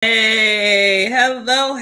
Hey, hello.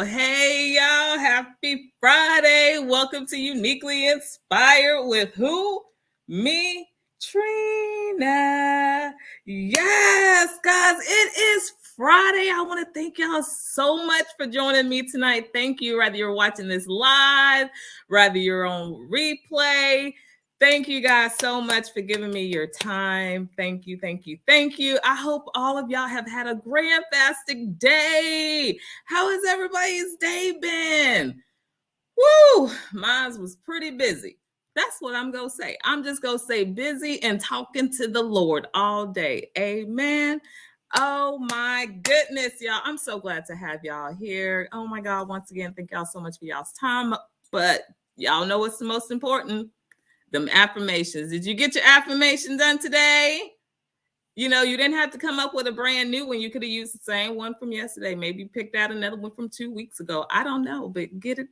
Hey, y'all. Happy Friday. Welcome to Uniquely Inspired with who? Me, Trina. Yes, guys, it is Friday. I want to thank y'all so much for joining me tonight. Thank you, whether you're watching this live, whether you're on replay. Thank you guys so much for giving me your time. Thank you. I hope all of y'all have had a fantastic day. How has everybody's day been? Woo! Mine was pretty busy. That's what I'm going to say. I'm just going to say busy and talking to the Lord all day. Amen. Oh my goodness, y'all. I'm so glad to have y'all here. Oh my God. Once again, thank y'all so much for y'all's time. But y'all know what's the most important? Them affirmations. Did you get your affirmation done today? You know, you didn't have to come up with a brand new one. You could have used the same one from yesterday. Maybe picked out another one from 2 weeks ago. I don't know, but get it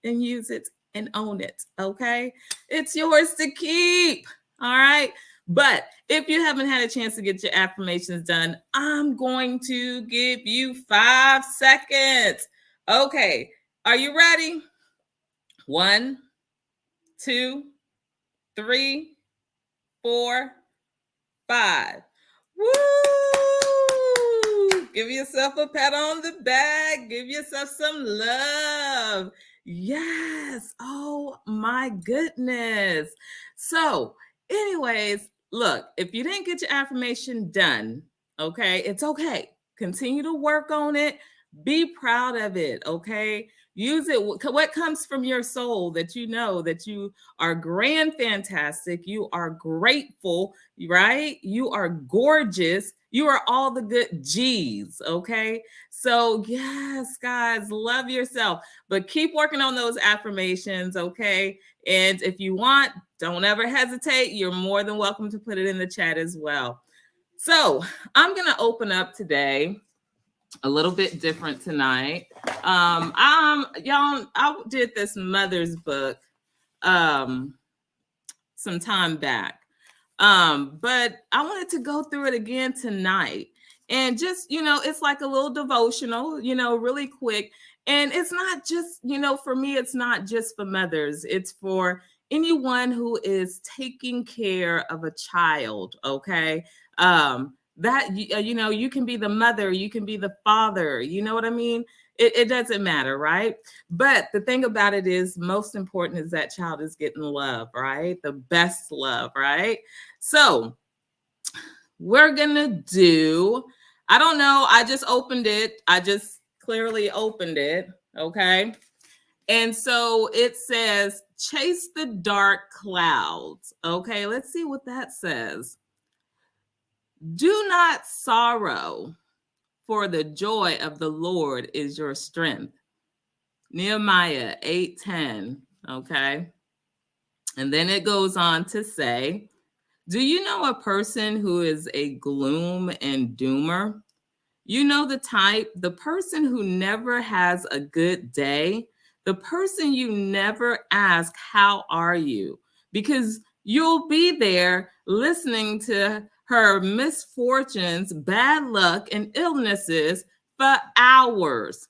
and use it and own it. Okay. It's yours to keep. All right. But if you haven't had a chance to get your affirmations done, I'm going to give you 5 seconds. Okay. Are you ready? 1, 2, 3, 4, 5. Woo! Give yourself a pat on the back. Give yourself some love. Yes. Oh my goodness. So, anyways, look, if you didn't get your affirmation done, okay, it's okay. Continue to work on it. Be proud of it, okay? Use it. What comes from your soul that you know that you are fantastic. You are grateful, right? You are gorgeous. You are all the good G's, okay? So, yes, guys, love yourself, but keep working on those affirmations, okay? And if you want, don't ever hesitate. You're more than welcome to put it in the chat as well. So, I'm going to open up today a little bit different tonight. Y'all, I did this mother's book some time back. But I wanted to go through it again tonight. And just, it's like a little devotional, really quick. And it's not just, for me, it's not just for mothers. It's for anyone who is taking care of a child, okay? That, you can be the mother, you can be the father, you know what I mean? It doesn't matter, right? But the thing about it is, most important is that child is getting love, right? The best love, right? So we're gonna do, I don't know, I just opened it. I just clearly opened it, okay? And so it says, chase the dark clouds. Okay, let's see what that says. Do not sorrow, for the joy of the Lord is your strength. Nehemiah 8:10, okay? And then it goes on to say, do you know a person who is a gloom and doomer? You know the type, the person who never has a good day, the person you never ask, how are you? Because you'll be there listening to her misfortunes, bad luck, and illnesses for hours.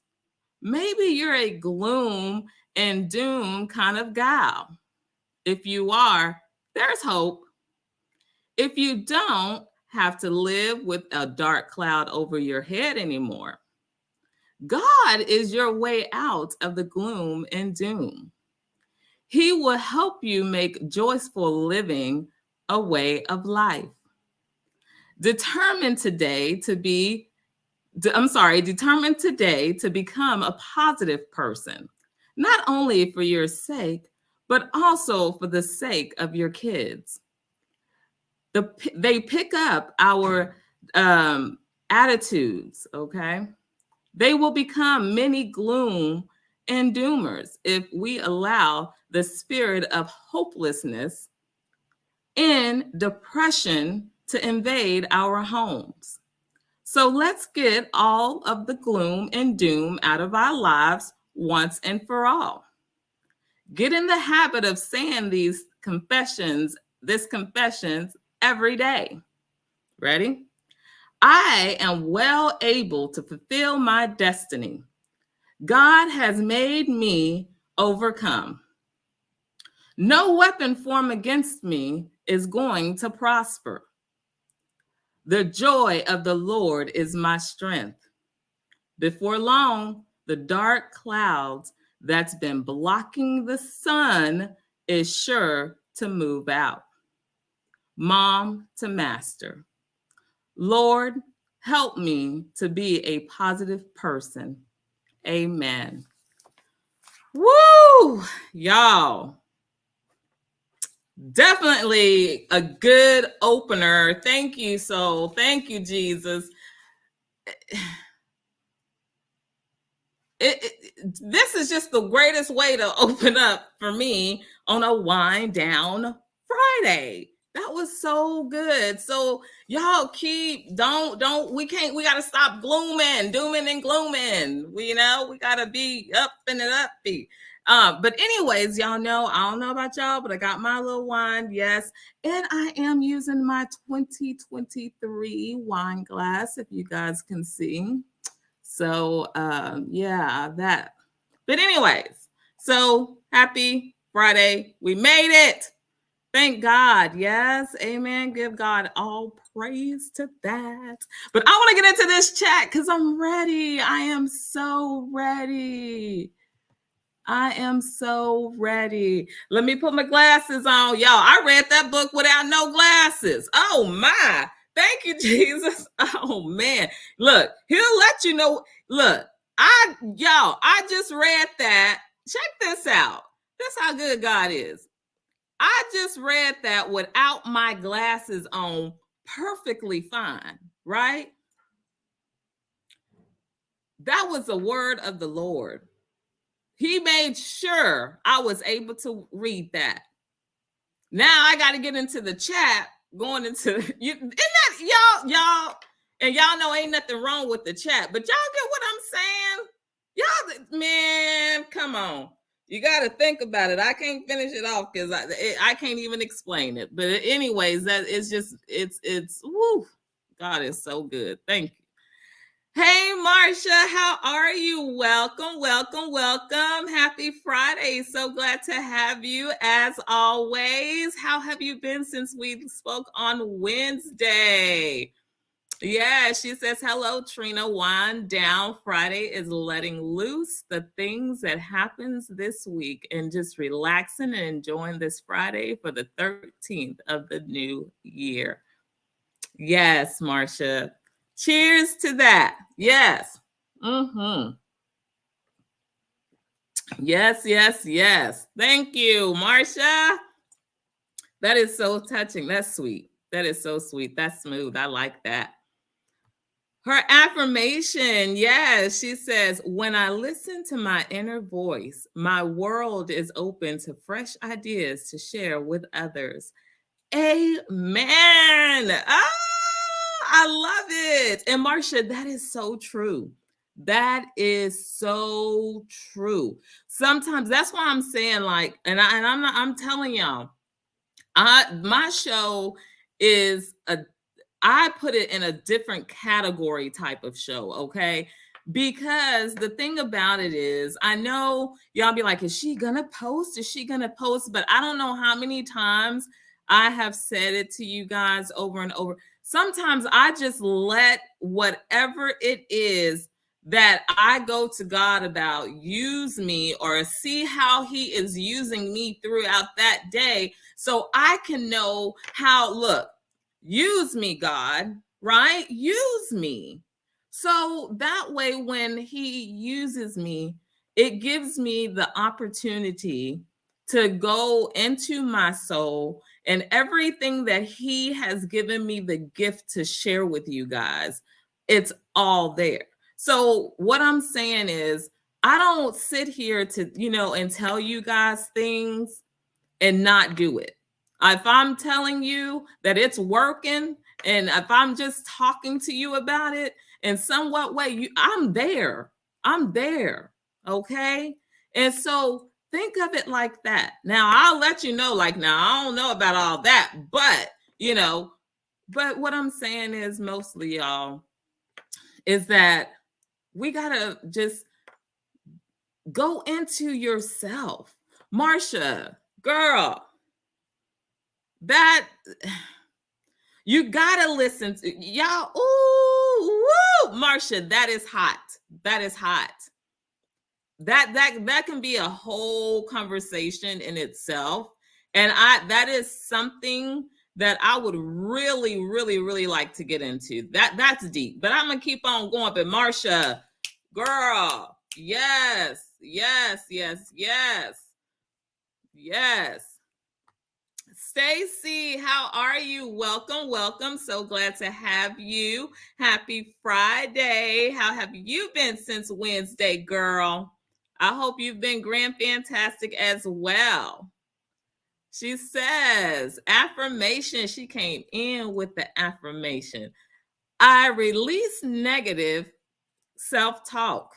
Maybe you're a gloom and doom kind of gal. If you are, there's hope. If you don't have to live with a dark cloud over your head anymore, God is your way out of the gloom and doom. He will help you make joyful living a way of life. Determined today to become a positive person, not only for your sake, but also for the sake of your kids. They pick up our attitudes, okay? They will become many gloom and doomers if we allow the spirit of hopelessness and depression to invade our homes. So let's get all of the gloom and doom out of our lives once and for all. Get in the habit of saying these confessions every day. Ready? I am well able to fulfill my destiny. God has made me overcome. No weapon formed against me is going to prosper. The joy of the Lord is my strength. Before long, the dark clouds that's been blocking the sun is sure to move out. Mom to master. Lord, help me to be a positive person. Amen. Woo! Y'all. Definitely a good opener. Thank you, soul. Thank you, Jesus. This is just the greatest way to open up for me on a wind down Friday. That was so good. So y'all we gotta stop dooming and glooming. We gotta be up and upbeat. But anyways, y'all know, I don't know about y'all, but I got my little wine, yes. And I am using my 2023 wine glass, if you guys can see. So yeah, that. But anyways, so happy Friday. We made it. Thank God. Yes. Amen. Give God all praise to that. But I want to get into this chat because I'm ready. I am so ready. I am so ready. Let me put my glasses on. Y'all, I read that book without no glasses. Oh my. Thank you, Jesus. Oh man. Look, he'll let you know. Look, I just read that. Check this out. That's how good God is. I just read that without my glasses on perfectly fine, right? That was the word of the Lord. He made sure I was able to read that. Now I got to get into the chat, going into you. Isn't that y'all? And y'all know ain't nothing wrong with the chat, but y'all get what I'm saying? Y'all, man, come on. You got to think about it. I can't finish it off because I can't even explain it. But anyways, that it's just it's woo. God is so good. Thank you. Hey, Marsha, how are you? Welcome, welcome, welcome. Happy Friday. So glad to have you as always. How have you been since we spoke on Wednesday? Yeah, she says, hello, Trina. Wind down. Friday is letting loose the things that happens this week and just relaxing and enjoying this Friday for the 13th of the new year. Yes, Marsha. Cheers to that. Yes. Mm-hmm. Yes, yes, yes. Thank you, Marsha. That is so touching. That's sweet. That is so sweet. That's smooth. I like that. Her affirmation, yes, she says, when I listen to my inner voice, my world is open to fresh ideas to share with others. Amen. Ah, I love it. And Marsha, that is so true. That is so true. Sometimes that's why I'm saying, like, I'm telling y'all, my show is I put it in a different category type of show, okay? Because the thing about it is, I know y'all be like, is she gonna post? Is she gonna post? But I don't know how many times I have said it to you guys over and over. Sometimes I just let whatever it is that I go to God about use me, or see how he is using me throughout that day, so I can know how, look, use me, God, right? Use me. So that way, when he uses me, it gives me the opportunity to go into my soul and everything that he has given me the gift to share with you guys. It's all there. So what I'm saying is, I don't sit here to, and tell you guys things and not do it. If I'm telling you that it's working, and if I'm just talking to you about it in somewhat way, I'm there. I'm there. Okay. And so think of it like that. Now I'll let you know, like, now I don't know about all that, but But what I'm saying is mostly, y'all, is that we got to just go into yourself. Marsha, girl, that you gotta listen to y'all. Ooh, woo, Marsha, that is hot. That is hot. That can be a whole conversation in itself. And that is something that I would really, really, really like to get into. That's deep. But I'm gonna keep on going. But Marsha, girl, yes, yes, yes, yes, yes. Stacy, how are you? Welcome, welcome. So glad to have you. Happy Friday. How have you been since Wednesday, girl? I hope you've been grand fantastic as well. She says, affirmation. She came in with the affirmation. I release negative self-talk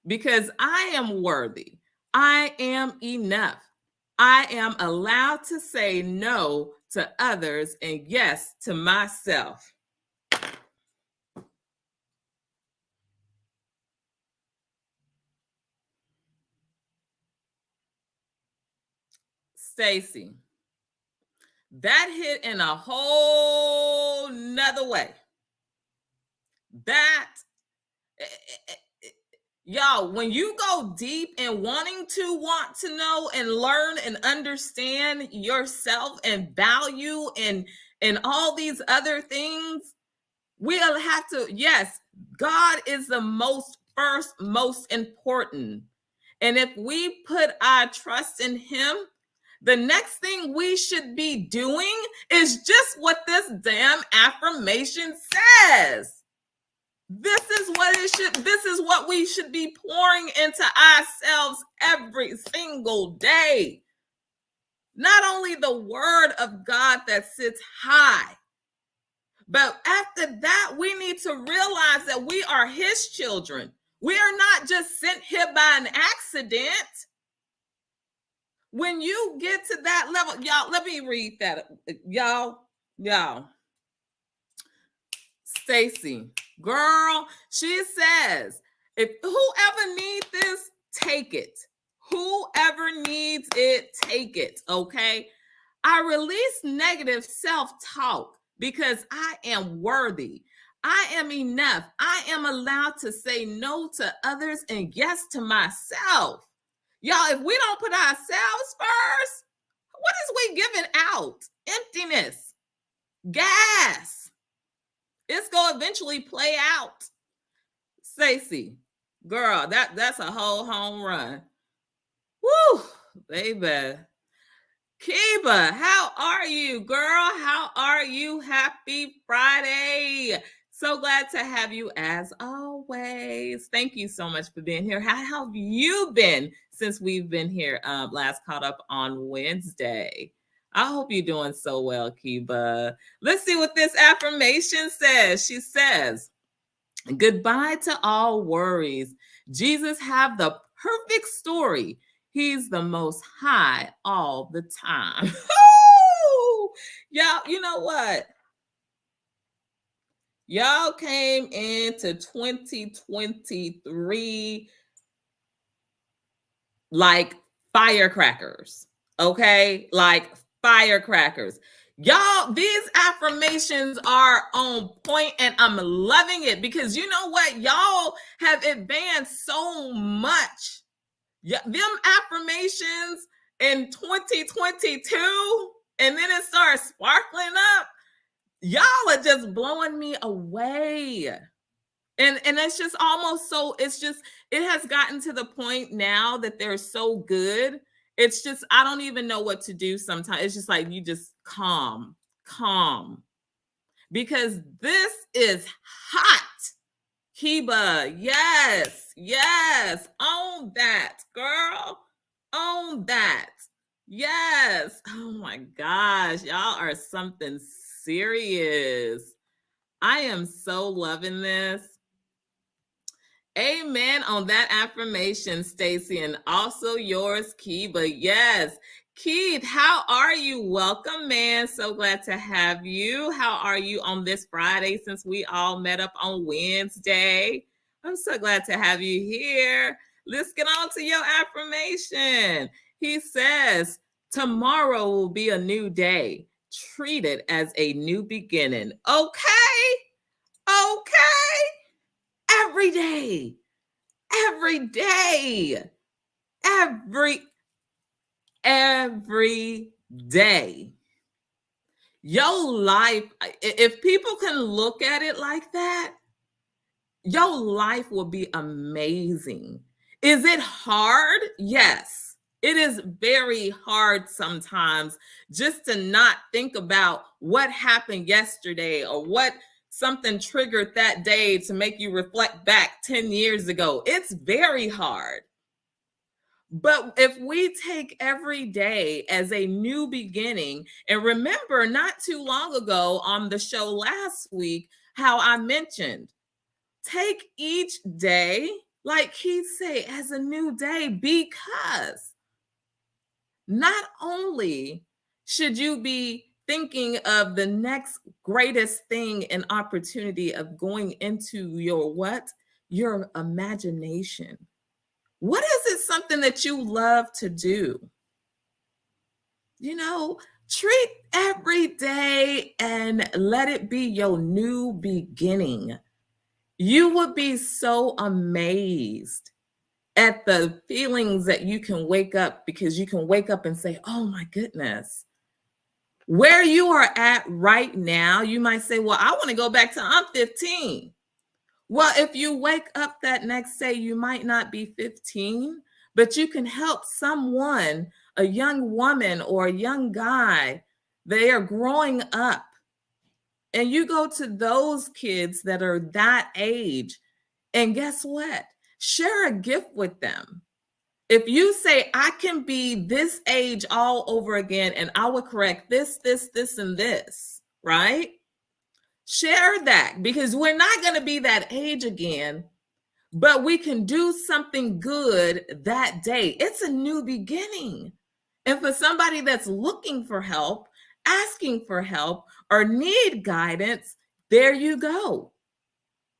because I am worthy. I am enough. I am allowed to say no to others and yes to myself. Stacy, that hit in a whole nother way. That, y'all, when you go deep in want to know and learn and understand yourself and value and all these other things, we'll have to, yes, God is the most important. And if we put our trust in him, the next thing we should be doing is just what this damn affirmation says. This is what we should be pouring into ourselves every single day. Not only the word of God that sits high, but after that, we need to realize that we are his children. We are not just sent here by an accident. When you get to that level, y'all, let me read that. Y'all. Stacy, girl, she says, if whoever needs this, take it. Whoever needs it, take it. Okay. I release negative self-talk because I am worthy. I am enough. I am allowed to say no to others and yes to myself. Y'all, if we don't put ourselves first, what is we giving out? Emptiness, gas. It's going to eventually play out. Stacy, girl, that's a whole home run. Woo, baby. Kiba, how are you, girl? How are you? Happy Friday. So glad to have you as always. Thank you so much for being here. How have you been since we've been here last caught up on Wednesday? I hope you're doing so well, Kiba. Let's see what this affirmation says. She says, goodbye to all worries. Jesus have the perfect story. He's the most high all the time. Y'all, you know what? Y'all came into 2023 like firecrackers, okay? Like firecrackers. Y'all, these affirmations are on point and I'm loving it because you know what? Y'all have advanced so much. Yeah, them affirmations in 2022 and then it starts sparkling up. Y'all are just blowing me away. And it's just almost so, it's just, it has gotten to the point now that they're so good. It's just, I don't even know what to do sometimes. It's just like, you just calm. Because this is hot. Kiba, yes. Own that, girl. Own that. Yes. Oh my gosh. Y'all are something serious. I am so loving this. Amen on that affirmation, Stacy, and also yours, Kiba. Yes, Keith, how are you? Welcome, man. So glad to have you. How are you on this Friday since we all met up on Wednesday? I'm so glad to have you here. Let's get on to your affirmation. He says, tomorrow will be a new day. Treat it as a new beginning. Okay. Every day. Every day. Every day. Your life, if people can look at it like that, your life will be amazing. Is it hard? Yes. It is very hard sometimes just to not think about what happened yesterday or what something triggered that day to make you reflect back 10 years ago. It's very hard. But if we take every day as a new beginning, and remember not too long ago on the show last week, how I mentioned, take each day, like Keith said, as a new day, because not only should you be thinking of the next greatest thing and opportunity of going into your imagination. What is it something that you love to do? Treat every day and let it be your new beginning. You would be so amazed at the feelings that you can wake up, because you can wake up and say, oh my goodness, where you are at right now, you might say, well, I want to go back to I'm 15. Well, if you wake up that next day, you might not be 15, but you can help someone, a young woman or a young guy. They are growing up. And you go to those kids that are that age, and guess what? Share a gift with them. If you say, I can be this age all over again, and I will correct this, and this, right? Share that, because we're not going to be that age again, but we can do something good that day. It's a new beginning. And for somebody that's looking for help, asking for help, or need guidance, there you go.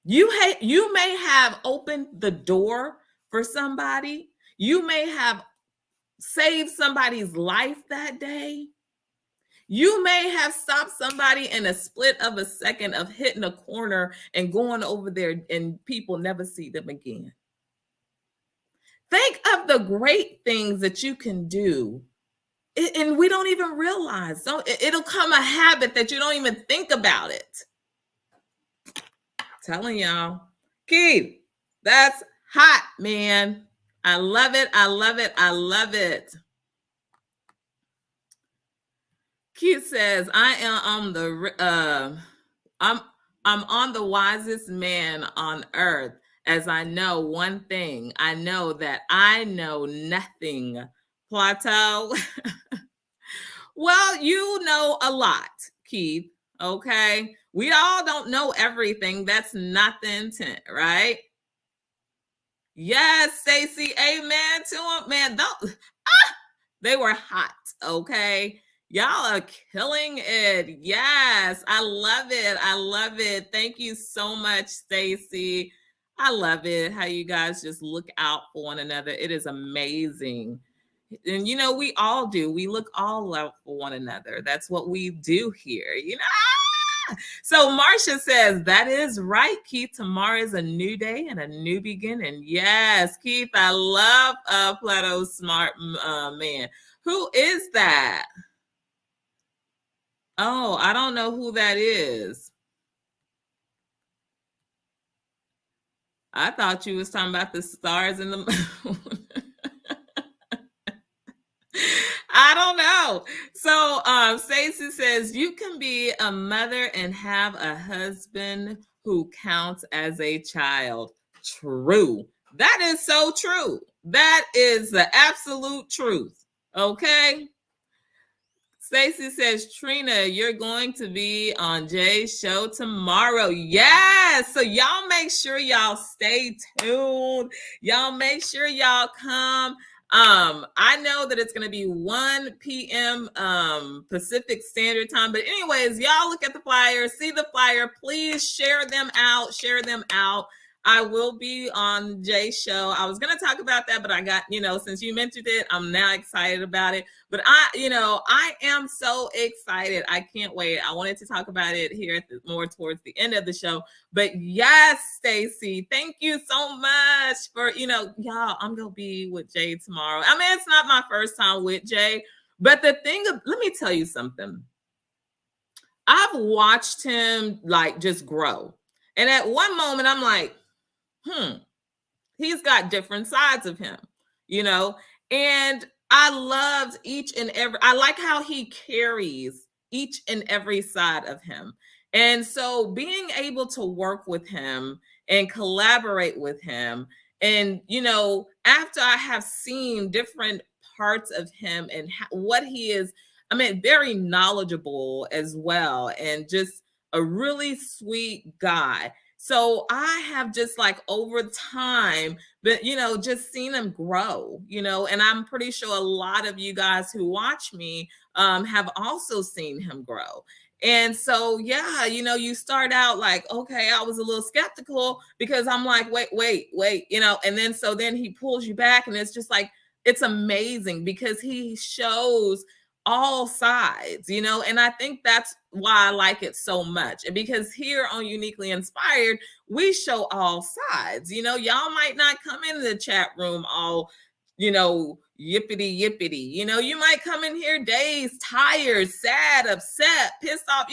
You may have opened the door for somebody. You may have saved somebody's life that day. You may have stopped somebody in a split of a second of hitting a corner and going over there, and people never see them again. Think of the great things that you can do, and we don't even realize. So it'll come a habit that you don't even think about it. Telling y'all, Keith, that's hot, man. I love it. I love it. I love it. Keith says, I'm on the wisest man on earth, as I know one thing. I know that I know nothing. Plateau. Well, you know a lot, Keith. Okay. We all don't know everything. That's not the intent, right? Yes, Stacy. Amen to him. Man, they were hot. Okay. Y'all are killing it. Yes, I love it. I love it. Thank you so much, Stacy. I love it how you guys just look out for one another. It is amazing. And we all do. We look all out for one another. That's what we do here. So Marcia says, that is right, Keith. Tomorrow is a new day and a new beginning. Yes, Keith, I love Plato's smart man. Who is that? Oh, I don't know who that is. I thought you was talking about the stars in the moon. I don't know. So Stacey says, you can be a mother and have a husband who counts as a child. True. That is so true. That is the absolute truth. Okay. Stacey says, Trina, you're going to be on Jay's show tomorrow. Yes. So y'all make sure y'all stay tuned. Y'all make sure y'all come. I know that it's going to be 1 p.m. Pacific Standard Time. But anyways, y'all look at the flyer, see the flyer. Please share them out. Share them out. I will be on Jay's show. I was going to talk about that, but I got, since you mentioned it, I'm now excited about it. But I am so excited. I can't wait. I wanted to talk about it here more towards the end of the show. But yes, Stacy, thank you so much for, y'all, I'm going to be with Jay tomorrow. I mean, it's not my first time with Jay, but let me tell you something. I've watched him just grow. And at one moment I'm like, he's got different sides of him, and I loved I like how he carries each and every side of him. And so being able to work with him and collaborate with him, and, after I have seen different parts of him and what he is, very knowledgeable as well, and just a really sweet guy. So I have just over time, but just seen him grow, and I'm pretty sure a lot of you guys who watch me have also seen him grow. And so, yeah, you start out okay, I was a little skeptical because I'm like, wait, and then he pulls you back, and it's just it's amazing because he shows all sides, and I think that's why I like it so much. And because here on Uniquely Inspired, we show all sides. Y'all might not come into the chat room all, yippity yippity. You might come in here days, tired, sad, upset, pissed off,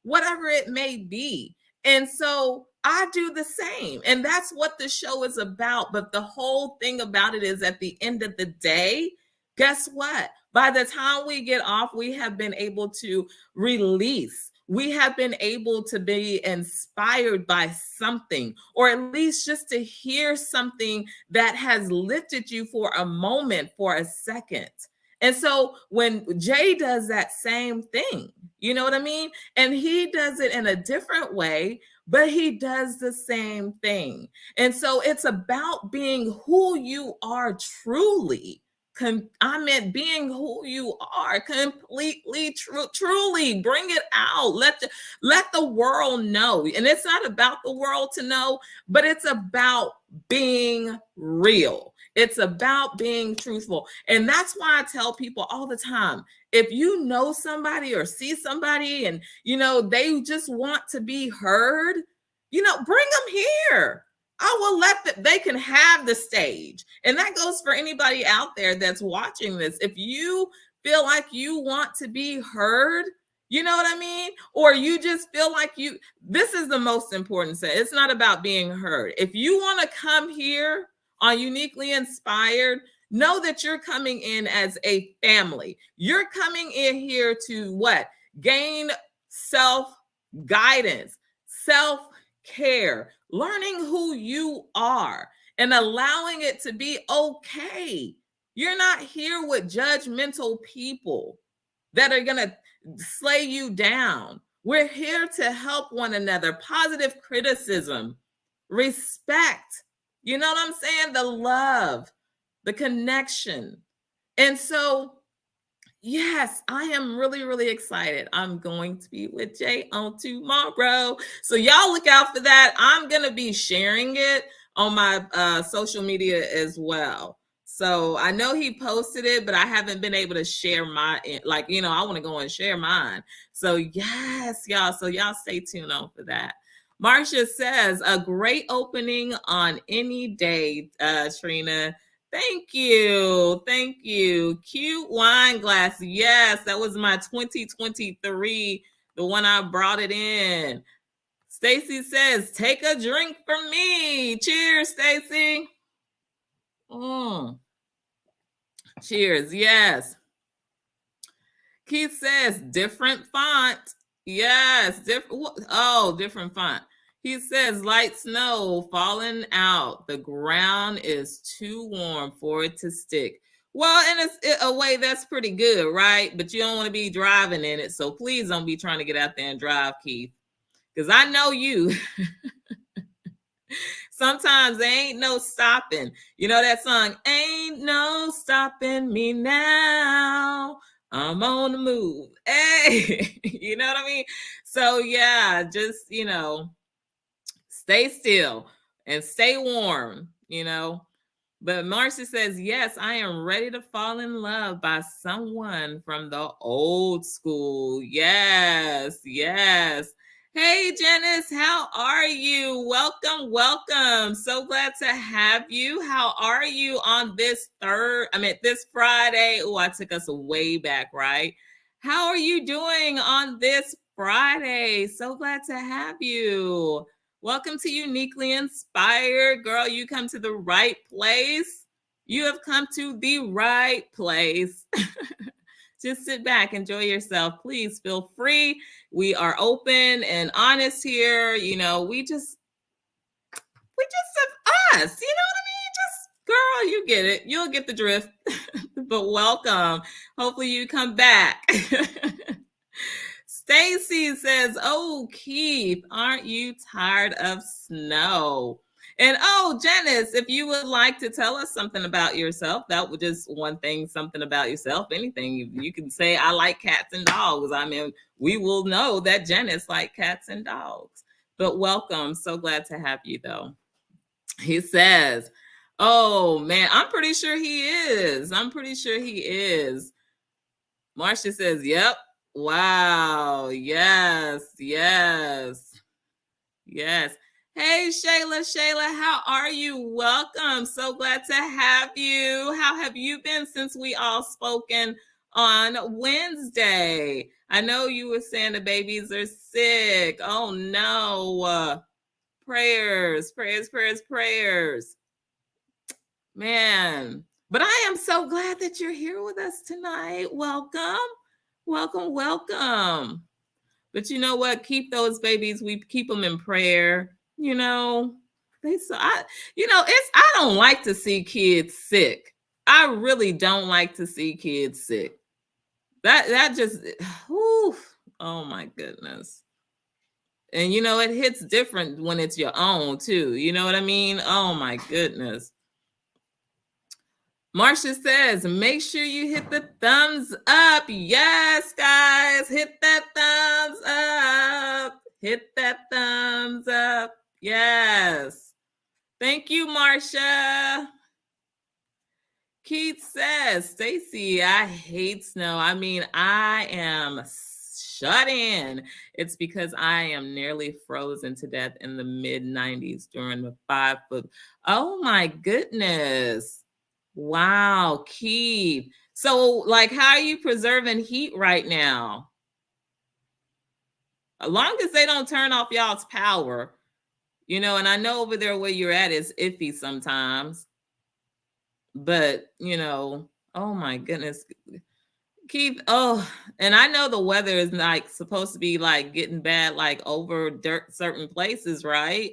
whatever it may be. And so I do the same. And that's what the show is about. But the whole thing about it is, at the end of the day, guess what? By the time we get off, we have been able to release. We have been able to be inspired by something, or at least just to hear something that has lifted you for a moment, for a second. And so when Jay does that same thing, you know what I mean? And he does it in a different way, but he does the same thing. And so it's about being who you are truly. Being who you are completely, truly. Bring it out. Let the world know. And it's not about the world to know, but it's about being real. It's about being truthful. And that's why I tell people all the time, if you know somebody or see somebody and, they just want to be heard, bring them here. I will let them, they can have the stage. And that goes for anybody out there that's watching this. If you feel like you want to be heard, you know what I mean? Or you just feel like this is the most important thing. It's not about being heard. If you want to come here on Uniquely Inspired, know that you're coming in as a family. You're coming in here to what? Gain self-guidance, self-care, learning who you are and allowing it to be okay. You're not here with judgmental people that are going to slay you down. We're here to help one another. Positive criticism, respect, you know what I'm saying? The love, the connection. And so, yes, I am really, really excited. I'm going to be with Jay on tomorrow. So y'all look out for that. I'm going to be sharing it on my social media as well. So I know he posted it, but I haven't been able to share my, I want to go and share mine. So yes, y'all. So y'all stay tuned on for that. Marcia says, a great opening on any day, Trina. Thank you. Thank you. Cute wine glass. Yes, that was my 2023, the one I brought it in. Stacy says, take a drink from me. Cheers, Stacy. Cheers. Yes. Keith says, different font. Yes. Different font. He says, light snow falling out. The ground is too warm for it to stick. Well, and it's a way that's pretty good, right? But you don't want to be driving in it. So please don't be trying to get out there and drive, Keith. Because I know you. Sometimes there ain't no stopping. You know that song, ain't ain't no stopping me now. I'm on the move. Hey, you know what I mean? So yeah, just, stay still and stay warm, But Marcia says, yes, I am ready to fall in love by someone from the old school. Yes, yes. Hey, Janice, how are you? Welcome, welcome. So glad to have you. How are you on this this Friday? Oh, I took us way back, right? How are you doing on this Friday? So glad to have you. Welcome to Uniquely Inspired. Girl, you come to the right place. You have come to the right place. Just sit back, enjoy yourself. Please feel free. We are open and honest here. We just have us. You know what I mean? Just, girl, you get it. You'll get the drift. But welcome. Hopefully you come back. Stacy says, oh, Keith, aren't you tired of snow? And oh, Janice, if you would like to tell us something about yourself, that would just one thing, something about yourself, anything. You can say, I like cats and dogs. I mean, we will know that Janice likes cats and dogs. But welcome. So glad to have you, though. He says, oh, man, I'm pretty sure he is. Marcia says, yep. Wow. Yes. Hey, Shayla, how are you? Welcome. So glad to have you. How have you been since we all spoken on Wednesday? I know you were saying the babies are sick. Oh, no. Prayers. Man. But I am so glad that you're here with us tonight. Welcome. But you know what? Keep those babies. We keep them in prayer. I don't like to see kids sick. I really don't like to see kids sick. That just, whew, oh my goodness. And it hits different when it's your own too. You know what I mean? Oh my goodness. Marcia says, make sure you hit the thumbs up. Yes, guys, hit that thumbs up. Yes. Thank you, Marcia. Keith says, Stacy, I hate snow. I mean, I am shut in. It's because I am nearly frozen to death in the mid-90s during the 5 foot. Oh my goodness. Wow, Keith. So, how are you preserving heat right now? As long as they don't turn off y'all's power, and I know over there where you're at is iffy sometimes. But, oh my goodness. Keith, and I know the weather is supposed to be getting bad, over certain places, right?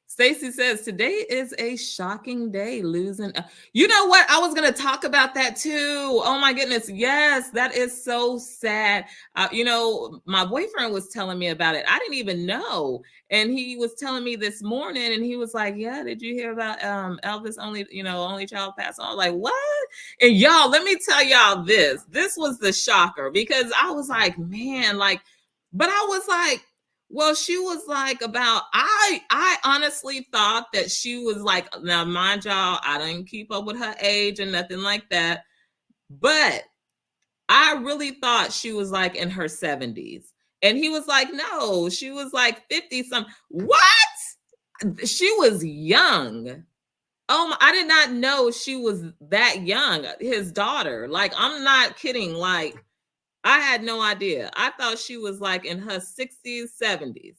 Stacy says, today is a shocking day, losing. You know what? I was going to talk about that too. Oh my goodness. Yes, that is so sad. My boyfriend was telling me about it. I didn't even know. And he was telling me this morning and he was like, yeah, did you hear about Elvis only child passed on? I was like, what? And y'all, let me tell y'all this. This was the shocker because I was like, man, but I was like, well, she was I honestly thought that she was now mind y'all, I didn't keep up with her age and nothing like that. But I really thought she was in her 70s. And he was like, no, she was 50 something. What? She was young. Oh, I did not know she was that young. His daughter. I'm not kidding. I had no idea. I thought she was in her 60s, 70s.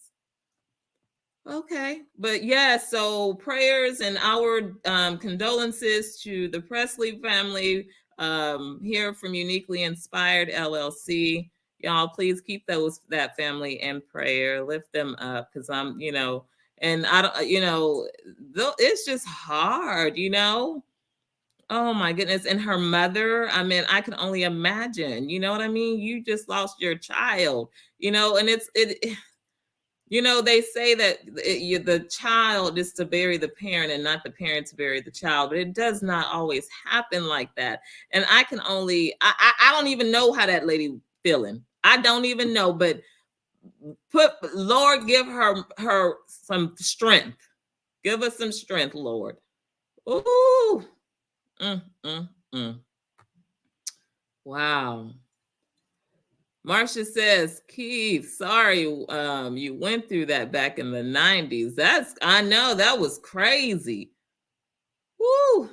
Okay. But yeah, so prayers and our condolences to the Presley family here from Uniquely Inspired LLC. Y'all, please keep that family in prayer. Lift them up because and I don't, it's just hard, Oh my goodness. And her mother, I mean, I can only imagine, you know what I mean? You just lost your child, and They say that the child is to bury the parent and not the parent to bury the child, but it does not always happen like that. And I can only, I don't even know how that lady feeling. I don't even know, but Lord, give her some strength. Give us some strength, Lord. Ooh. Mm, mm, mm. Wow. Marcia says, Keith, sorry, you went through that back in the 90s. I know that was crazy. Woo.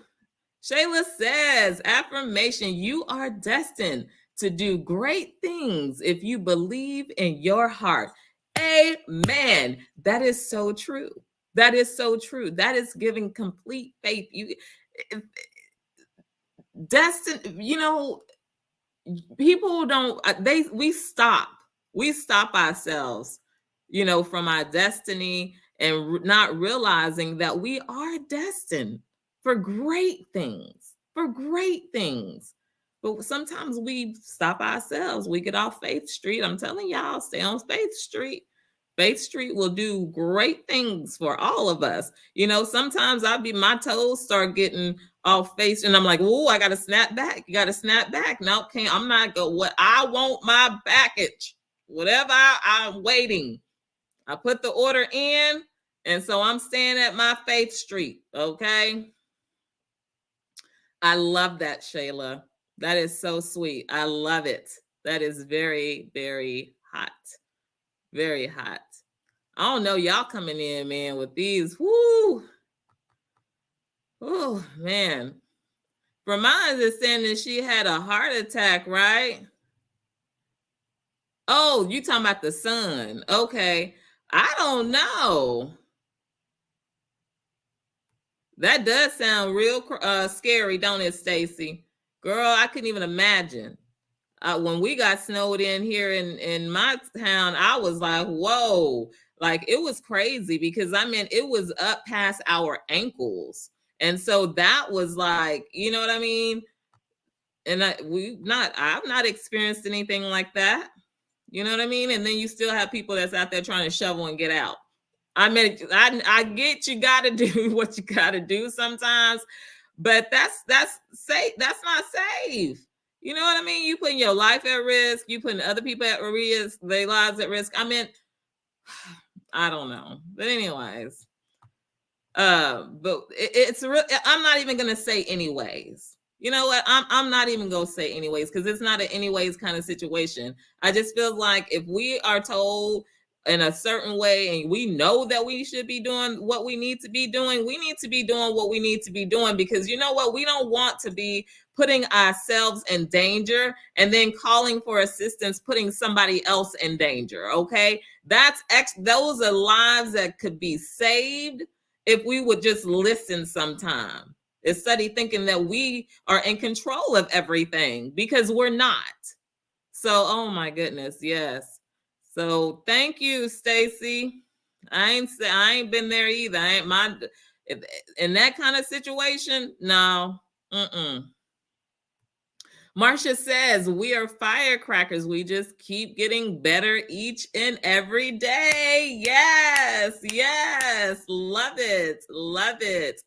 Shayla says, affirmation, you are destined to do great things if you believe in your heart. Amen. That is so true. That is so true. That is giving complete faith. People don't, we stop ourselves, from our destiny, and not realizing that we are destined for great things, but sometimes we stop ourselves. We get off Faith Street. I'm telling y'all, stay on Faith Street. Faith Street will do great things for all of us. Sometimes my toes start getting off face, and I'm like, "Oh, I gotta snap back. You gotta snap back." No, can't. I'm not go. What I want, my package, whatever I'm waiting. I put the order in, and so I'm staying at my Faith Street. Okay. I love that, Shayla. That is so sweet. I love it. That is very, very hot. Very hot. I don't know, y'all coming in, man, with these. Woo. Oh, man. From my understanding, she had a heart attack, right? Oh, you talking about the son. Okay. I don't know. That does sound real scary, don't it, Stacy? Girl, I couldn't even imagine. When we got snowed in here in my town, I was like, whoa. Like, it was crazy because, it was up past our ankles. And so that was like, you know what I mean? And I've not experienced anything like that. You know what I mean? And then you still have people that's out there trying to shovel and get out. I get you got to do what you got to do sometimes, but that's safe. That's not safe. You know what I mean? You putting your life at risk. You putting other people at risk, their lives at risk. I don't know. But anyways, but it's real. I'm not even gonna say anyways. You know what? I'm not even gonna say anyways, because it's not an anyways kind of situation. I just feel like if we are told in a certain way and we know that we should be doing what we need to be doing, we need to be doing what we need to be doing, because you know what? We don't want to be putting ourselves in danger and then calling for assistance, putting somebody else in danger. Okay, those are lives that could be saved if we would just listen sometime, instead of thinking that we are in control of everything, because we're not. So, oh my goodness, yes. So thank you, Stacy. I ain't been there either. In that kind of situation. No. Marcia says, we are firecrackers. We just keep getting better each and every day. Yes, yes. Love it. Love it.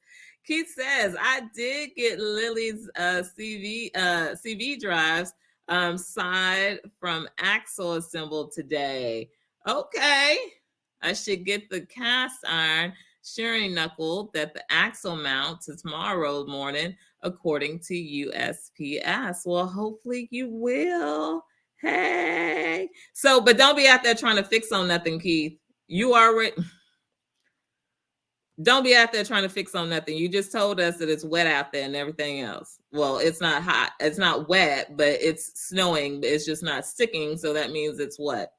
Keith says, I did get Lily's CV drives side from axle assembled today. Okay. I should get the cast iron shearing knuckle that the axle mount tomorrow morning, according to USPS. Well, hopefully you will. Hey. So, but don't be out there trying to fix on nothing, Keith. Don't be out there trying to fix on nothing. You just told us that it's wet out there and everything else. Well, it's not hot. It's not wet, but it's snowing. It's just not sticking. So that means it's what?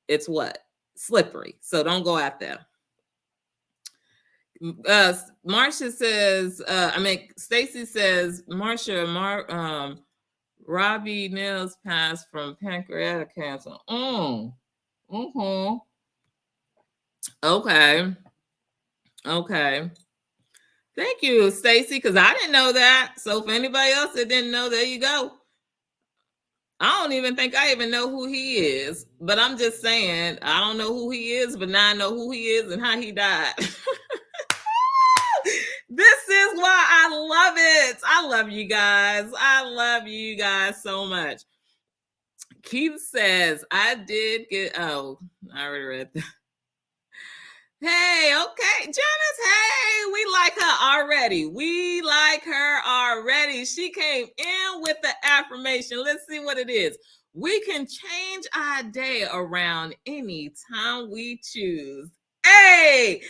It's what? Slippery. So don't go out there. Marcia says, Stacy says, Marcia, Robbie Nils passed from pancreatic cancer. Okay. Thank you, Stacy, because I didn't know that. So for anybody else that didn't know, there you go. I don't even think I even know who he is, but I'm just saying, I don't know who he is, but now I know who he is and how he died. This is why I love it. I love you guys. I love you guys so much. Keith says, I did get, oh, I already read that. Hey, okay, Janice. Hey, we like her already. We like her already. She came in with the affirmation. Let's see what it is. We can change our day around any time we choose. Hey,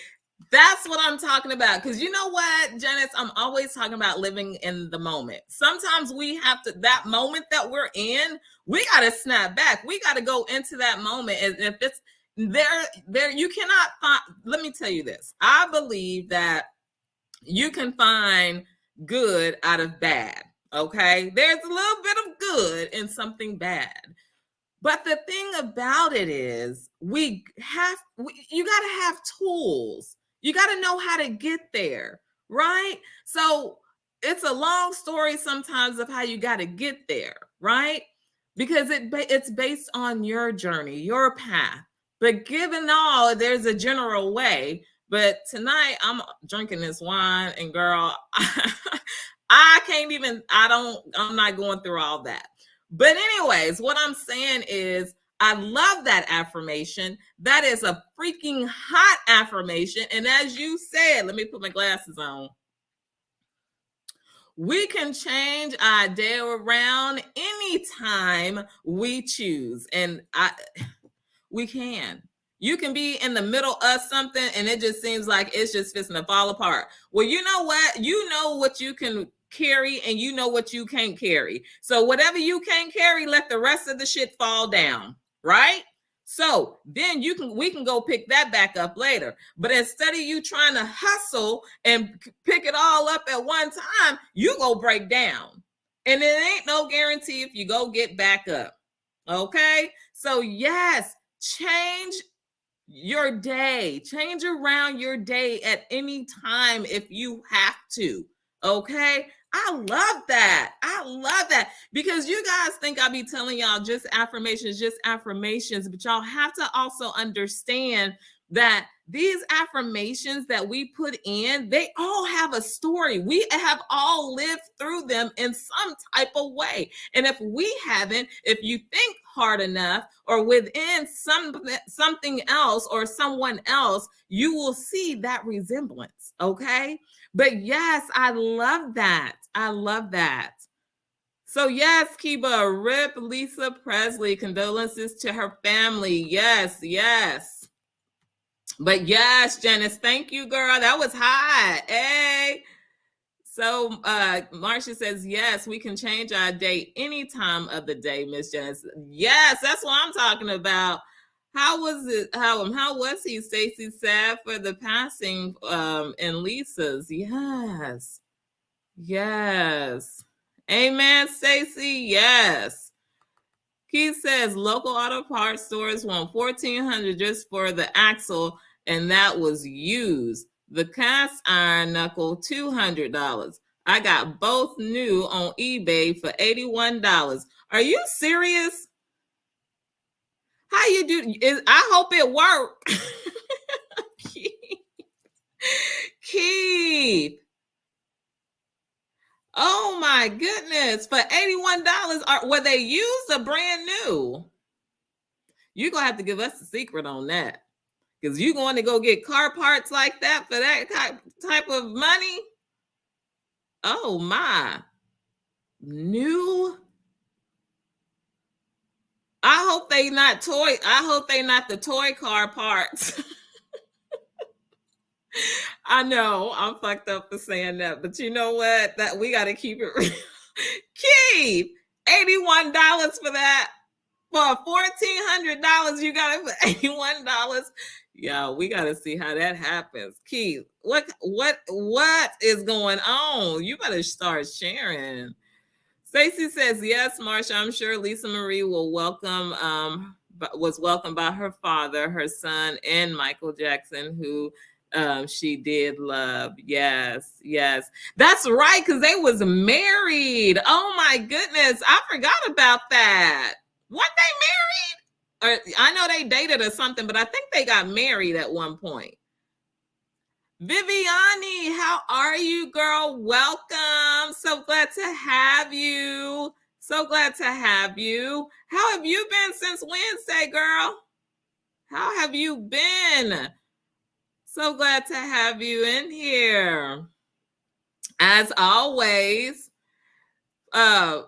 that's what I'm talking about. Because you know what, Janice, I'm always talking about living in the moment. Sometimes we have to, that moment that we're in, we got to snap back. We got to go into that moment. And if it's, there you cannot find, let me tell you this, I believe that you can find good out of bad. Okay, there's a little bit of good in something bad, but the thing about it is you got to have tools. You got to know how to get there, right? So it's a long story sometimes of how you got to get there, right? Because it's based on your journey, your path. But given all, there's a general way. But tonight I'm drinking this wine, and girl, I can't even, I'm not going through all that. But anyways, what I'm saying is, I love that affirmation. That is a freaking hot affirmation. And as you said, let me put my glasses on. We can change our day around anytime we choose. And we can. You can be in the middle of something and it just seems like it's just fixing to fall apart. Well, you know what? You know what you can carry and you know what you can't carry. So whatever you can't carry, let the rest of the shit fall down, right? So then we can go pick that back up later. But instead of you trying to hustle and pick it all up at one time, you go break down. And it ain't no guarantee if you go get back up. Okay? So yes, change your day, change around your day at any time if you have to. Okay, I love that. I love that, because you guys think I be telling y'all just affirmations, but y'all have to also understand that these affirmations that we put in, they all have a story. We have all lived through them in some type of way. And if we haven't, if you think hard enough or within something else or someone else, you will see that resemblance. Okay. But yes, I love that. I love that. So yes, Kiba, rip Lisa Presley, condolences to her family. Yes, yes. But yes, Janice, thank you, girl. That was hot. Hey. So Marcia says, yes, we can change our day any time of the day, Miss Janice. Yes, that's what I'm talking about. How was it? How was he? Stacy, sad for the passing and Lisa's. Yes. Yes. Amen, Stacy. Yes. Keith says local auto parts stores want $1,400 just for the axle, and that was used. The cast iron knuckle, $200. I got both new on eBay for $81. Are you serious? How you do? I hope it worked. Keith. Oh my goodness. For $81, were they used or brand new? You're going to have to give us a secret on that. Because you're going to go get car parts like that for that type of money? Oh my. New? I hope they not the toy car parts. I know I'm fucked up for saying that, but you know what? That we got to keep it real. Keith, $81 for that. For $1,400, you got it for $81. Yo, we got to see how that happens. Keith, what is going on? You better start sharing. Stacey says, yes, Marsha, I'm sure Lisa Marie was welcomed by her father, her son, and Michael Jackson, who She did love. Yes, yes. That's right, because they was married. Oh my goodness. I forgot about that. Weren't they married? Or I know they dated or something, but I think they got married at one point. Viviani, how are you, girl? Welcome. So glad to have you. So glad to have you. How have you been since Wednesday, girl? How have you been? So glad to have you in here. As always, uh,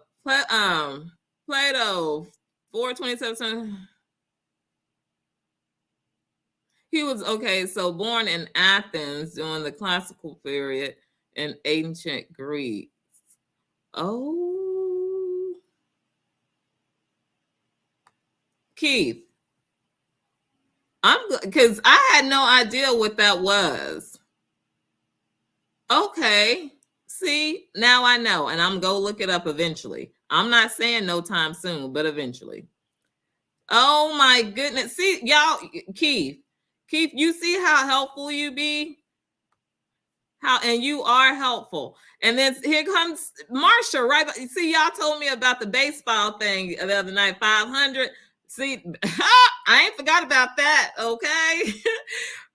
Plato, 427. He was okay. So born in Athens during the classical period in ancient Greece. Oh, Keith, I'm because I had no idea what that was. Okay. See, now I know, and I'm gonna look it up eventually. I'm not saying no time soon, but eventually. Oh my goodness. See, y'all, Keith, you see how helpful you be? How and you are helpful. And then here comes Marsha, right? See, y'all told me about the baseball thing the other night, 500. See, I ain't forgot about that, okay?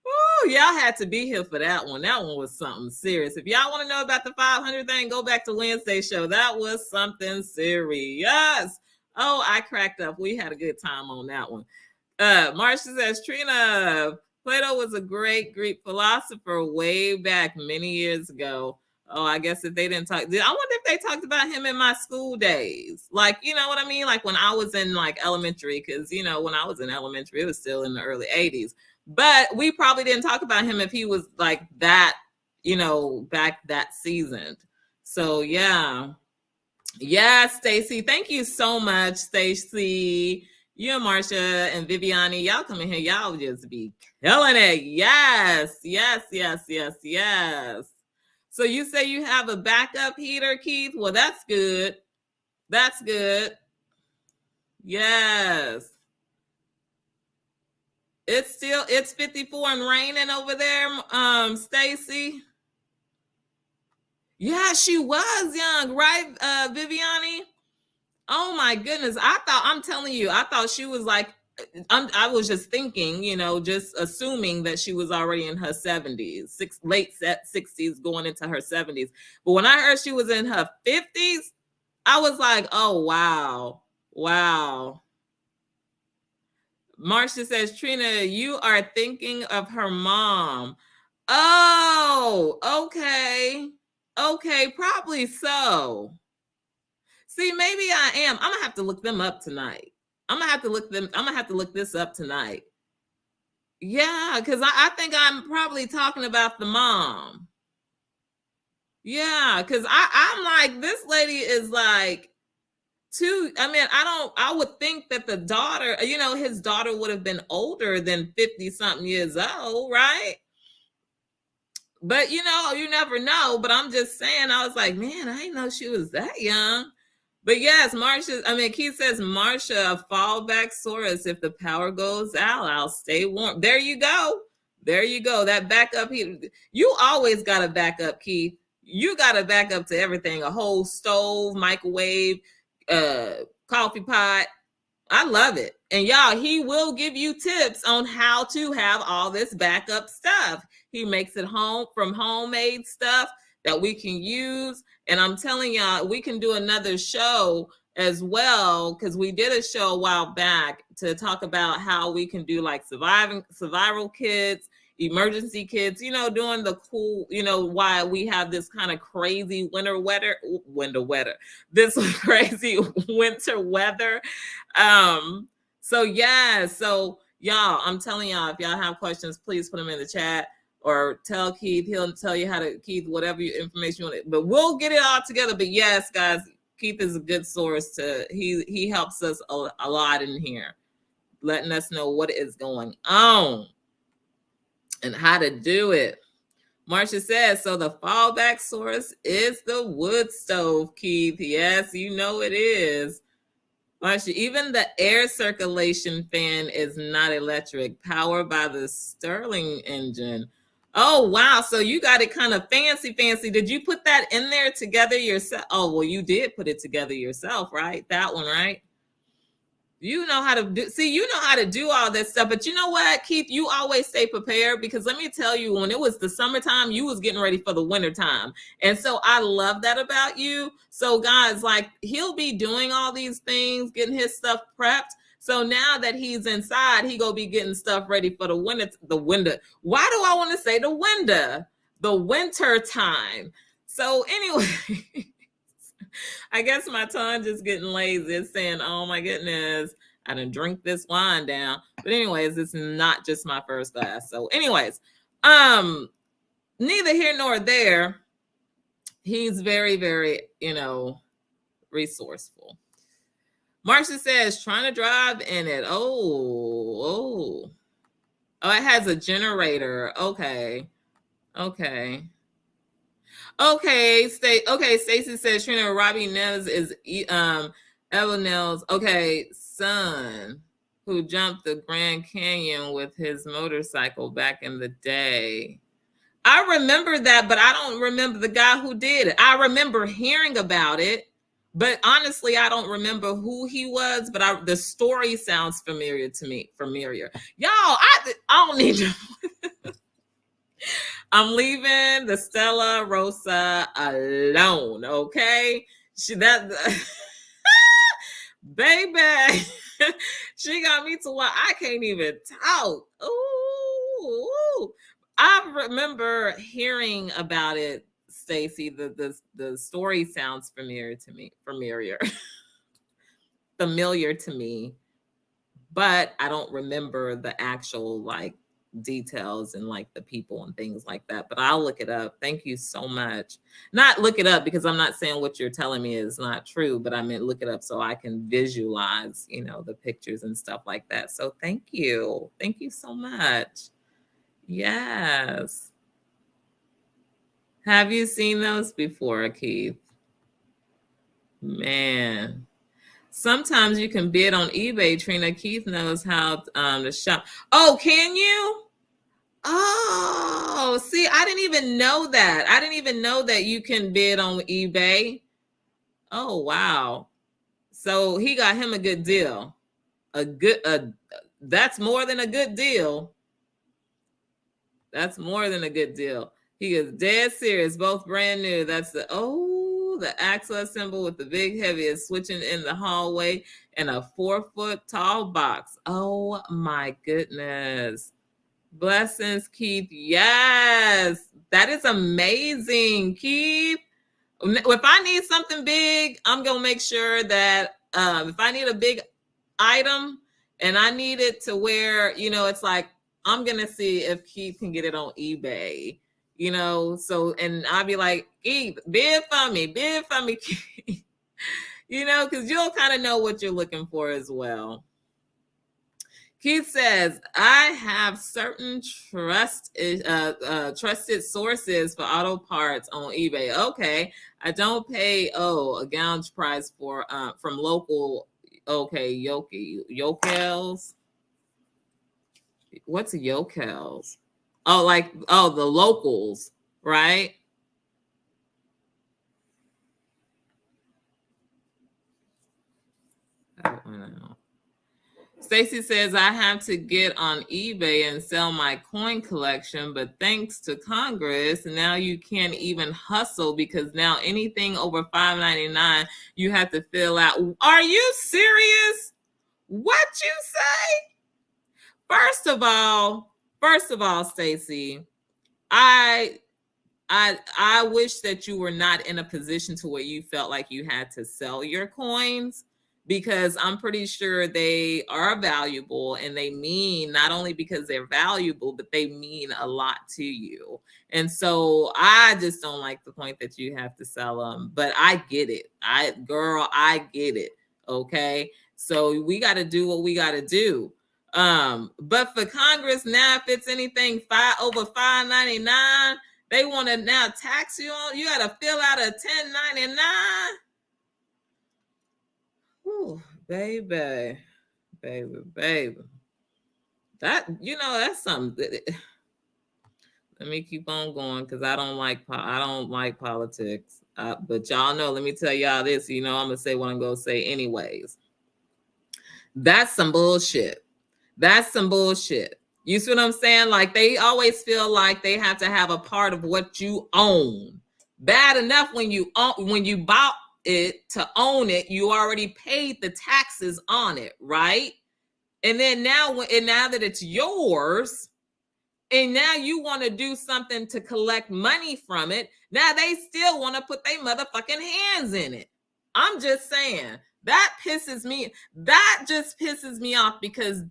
Ooh, y'all had to be here for that one. That one was something serious. If y'all want to know about the 500 thing, go back to Wednesday show. That was something serious. Oh, I cracked up. We had a good time on that one. Marcia says, Trina, Plato was a great Greek philosopher way back many years ago. Oh, I guess if they didn't talk, I wonder if they talked about him in my school days. Like, you know what I mean? Like when I was in like elementary, because, you know, when I was in elementary, it was still in the early 80s. But we probably didn't talk about him if he was like that, you know, back that seasoned. So, yeah. Yeah, Stacy. Thank you so much, Stacy. You and Marcia and Viviani, y'all come in here. Y'all just be killing it. Yes, yes, yes, yes, yes. So you say you have a backup heater, Keith? Well, that's good. That's good. Yes. It's 54 and raining over there, Stacy. Yeah, she was young, right, Viviani? Oh my goodness. I'm telling you, I thought she was like, I was just thinking, you know, just assuming that she was already in her 70s, late 60s, going into her 70s. But when I heard she was in her 50s, I was like, oh, wow. Wow. Marcia says, Trina, you are thinking of her mom. Oh, okay. Okay, probably so. See, maybe I am. I'm gonna have to look them up tonight. I'm gonna have to look this up tonight. Yeah, because I think I'm probably talking about the mom. Yeah, because I'm like, this lady is like too. I mean, I would think that the daughter, you know, his daughter would have been older than 50 something years old, right? But you know, you never know. But I'm just saying, I was like, man, I didn't know she was that young. But yes, Keith says, Marsha, a fallback source. If the power goes out, I'll stay warm. There you go. There you go. That backup heat. You always got a backup, Keith. You got a backup to everything. A whole stove, microwave, coffee pot. I love it. And y'all, he will give you tips on how to have all this backup stuff. He makes it home from homemade stuff that we can use. And I'm telling y'all, we can do another show as well, because we did a show a while back to talk about how we can do like survival kits, emergency kits, you know, doing the cool, you know, why we have this kind of crazy this crazy winter weather. So yeah, so y'all, I'm telling y'all, if y'all have questions, please put them in the chat or tell Keith. He'll tell you how to, Keith, whatever information you want. But we'll get it all together. But yes, guys, Keith is a good source to, he helps us a lot in here, letting us know what is going on and how to do it. Marcia says, so the fallback source is the wood stove, Keith. Yes, you know it is. Marcia, even the air circulation fan is not electric, powered by the Stirling engine. Oh wow, so you got it kind of fancy. Did you put that in there together yourself? Oh well, you did put it together yourself, right? That one, right? You know how to do, see, you know how to do all this stuff. But you know what, Keith, you always stay prepared, because let me tell you, when it was the summertime, you was getting ready for the wintertime. And so I love that about you. So guys, like, he'll be doing all these things, getting his stuff prepped. So now that he's inside, he gonna be getting stuff ready for the winter. The winter. Why do I want to say the winter? The winter time. So anyway, I guess my tongue just getting lazy. It's saying, "Oh my goodness, I didn't drink this wine down." But anyways, it's not just my first glass. So anyways, neither here nor there. He's very, very, resourceful. Marcia says, trying to drive in it. Oh, it has a generator. Okay. Stacy says Trina Robbie Nels is Ella Nels. Okay, son who jumped the Grand Canyon with his motorcycle back in the day. I remember that, but I don't remember the guy who did it. I remember hearing about it, but honestly, I don't remember who he was. But the story sounds familiar to me. Y'all, I don't need to. I'm leaving the Stella Rosa alone, okay? Baby, she got me to where I can't even talk. Ooh. I remember hearing about it, Stacy. The story sounds familiar to me. Familiar to me, but I don't remember the actual details and the people and things like that. But I'll look it up. Thank you so much. Not look it up because I'm not saying what you're telling me is not true, but I meant look it up so I can visualize, the pictures and stuff like that. So thank you so much. Yes. Have you seen those before, Keith? Man, sometimes you can bid on eBay. Trina, Keith knows how to shop. Oh, can you? Oh, see, I didn't even know that. I didn't even know that you can bid on eBay. Oh, wow. So he got him a good deal. That's more than a good deal. That's more than a good deal. He is dead serious, both brand new. That's the axle symbol with the big heavy is switching in the hallway and a 4-foot tall box. Oh my goodness. Blessings, Keith. Yes, that is amazing, Keith. If I need something big, I'm gonna make sure that if I need a big item and I need it to where it's like, I'm gonna see if Keith can get it on eBay. So, and I'll be like, Keith, bid for me, Keith. Because you'll kind of know what you're looking for as well. Keith says, I have certain trusted sources for auto parts on eBay. Okay. I don't pay a gouge price for from local yokels. What's yokels? Oh, the locals, right? I don't know. Stacy says, I have to get on eBay and sell my coin collection, but thanks to Congress, now you can't even hustle because now anything over $5.99 you have to fill out. Are you serious? What you say? First of all, Stacy, I wish that you were not in a position to where you felt like you had to sell your coins, because I'm pretty sure they are valuable and they mean, not only because they're valuable, but they mean a lot to you. And so I just don't like the point that you have to sell them, but I get it. I get it. Okay. So we got to do what we got to do. But for Congress now, if it's anything over $5.99, they want to now tax you on. You got to fill out a 1099. Ooh, baby. That that's something. Let me keep on going because I don't like politics. But y'all know, let me tell y'all this. I'm gonna say what I'm gonna say anyways. That's some bullshit. That's some bullshit. You see what I'm saying? Like, they always feel like they have to have a part of what you own. Bad enough when you bought it to own it, you already paid the taxes on it, right? And then now that it's yours, and now you want to do something to collect money from it, now they still want to put their motherfucking hands in it. I'm just saying. That just pisses me off, because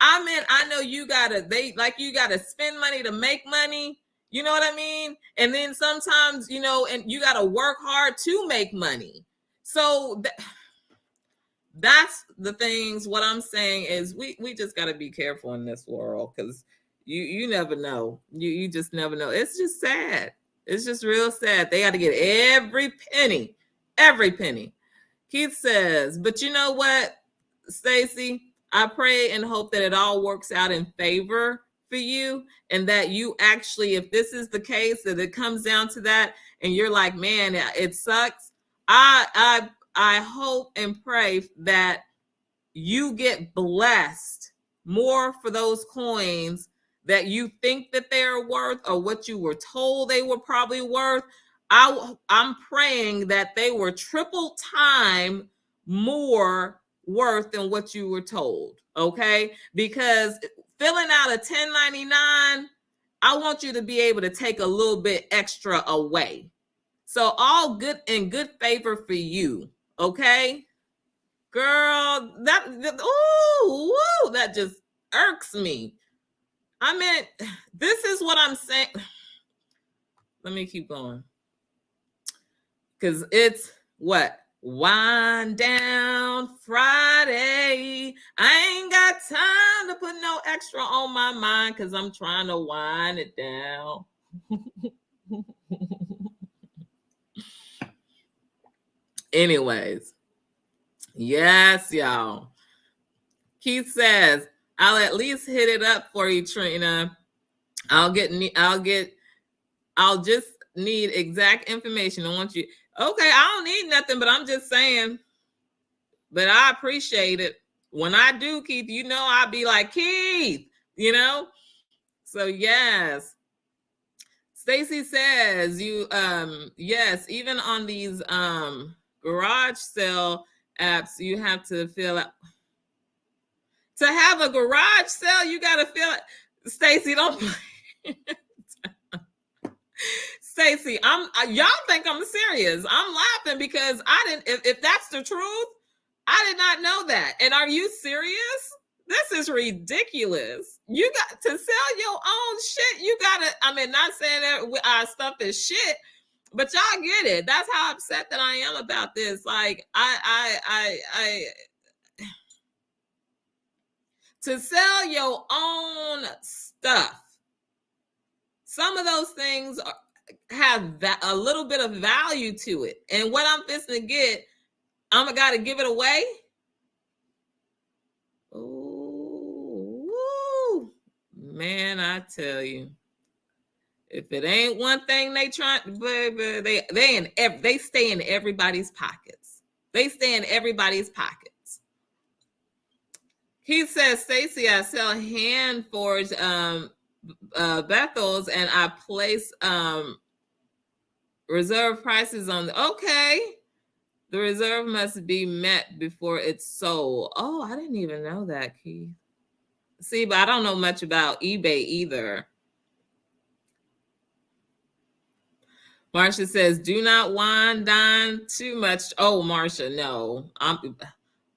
I know you gotta spend money to make money. You know what I mean? And then sometimes, and you gotta work hard to make money. So that's the things. What I'm saying is we just gotta be careful in this world, because you never know. You just never know. It's just sad. It's just real sad. They got to get every penny. Every penny. Keith says, but you know what, Stacy? I pray and hope that it all works out in favor for you, and that you actually, if this is the case, that it comes down to that, and you're like, man, it sucks. I hope and pray that you get blessed more for those coins that you think that they're worth, or what you were told they were probably worth. I'm praying that they were triple time more worth than what you were told, okay? Because filling out a 1099, I want you to be able to take a little bit extra away. So all good in good favor for you, okay? Girl, that just irks me. I mean, this is what I'm saying. Let me keep going. Because it's what? Wind down Friday. I ain't got time to put no extra on my mind, because I'm trying to wind it down. Anyways. Yes, y'all. Keith says, I'll at least hit it up for you, Trina. I'll just need exact information. I want you. Okay, I don't need nothing, but I'm just saying. But I appreciate it. When I do, Keith, I'll be like, Keith, So yes. Stacy says, yes, even on these garage sale apps, you have to fill out. To have a garage sale, you got to fill it. Stacy, don't. Stacy, y'all think I'm serious. I'm laughing because I didn't. If that's the truth, I did not know that. And are you serious? This is ridiculous. You got to sell your own shit. You got to. I mean, not saying that our stuff is shit, but y'all get it. That's how upset that I am about this. Like, I to sell your own stuff. Some of those things have a little bit of value to it. And what I'm fixing to get, I'm got to give it away. Ooh, man, I tell you. If it ain't one thing they try, baby, they stay in everybody's pockets. They stay in everybody's pockets. He says, Stacy, I sell hand forged Bethels, and I place reserve prices on okay. The reserve must be met before it's sold. Oh, I didn't even know that, Keith. See, but I don't know much about eBay either. Marsha says, do not wind down too much. Oh, Marsha, no.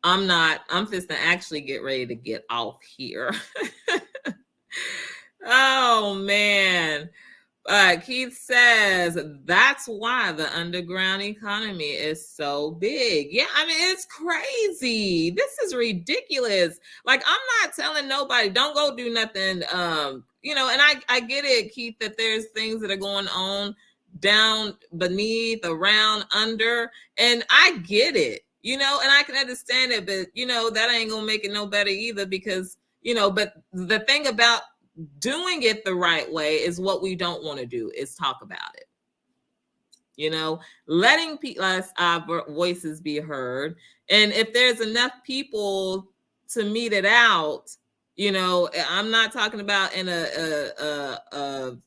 I'm not. I'm just to actually get ready to get off here. Oh, man. Keith says, that's why the underground economy is so big. Yeah, I mean, it's crazy. This is ridiculous. Like, I'm not telling nobody, don't go do nothing. And I get it, Keith, that there's things that are going on down beneath, around, under, and I get it, and I can understand it, but that ain't gonna make it no better either, because but the thing about doing it the right way is what we don't want to do, is talk about it. Letting our voices be heard. And if there's enough people to meet it out, I'm not talking about in a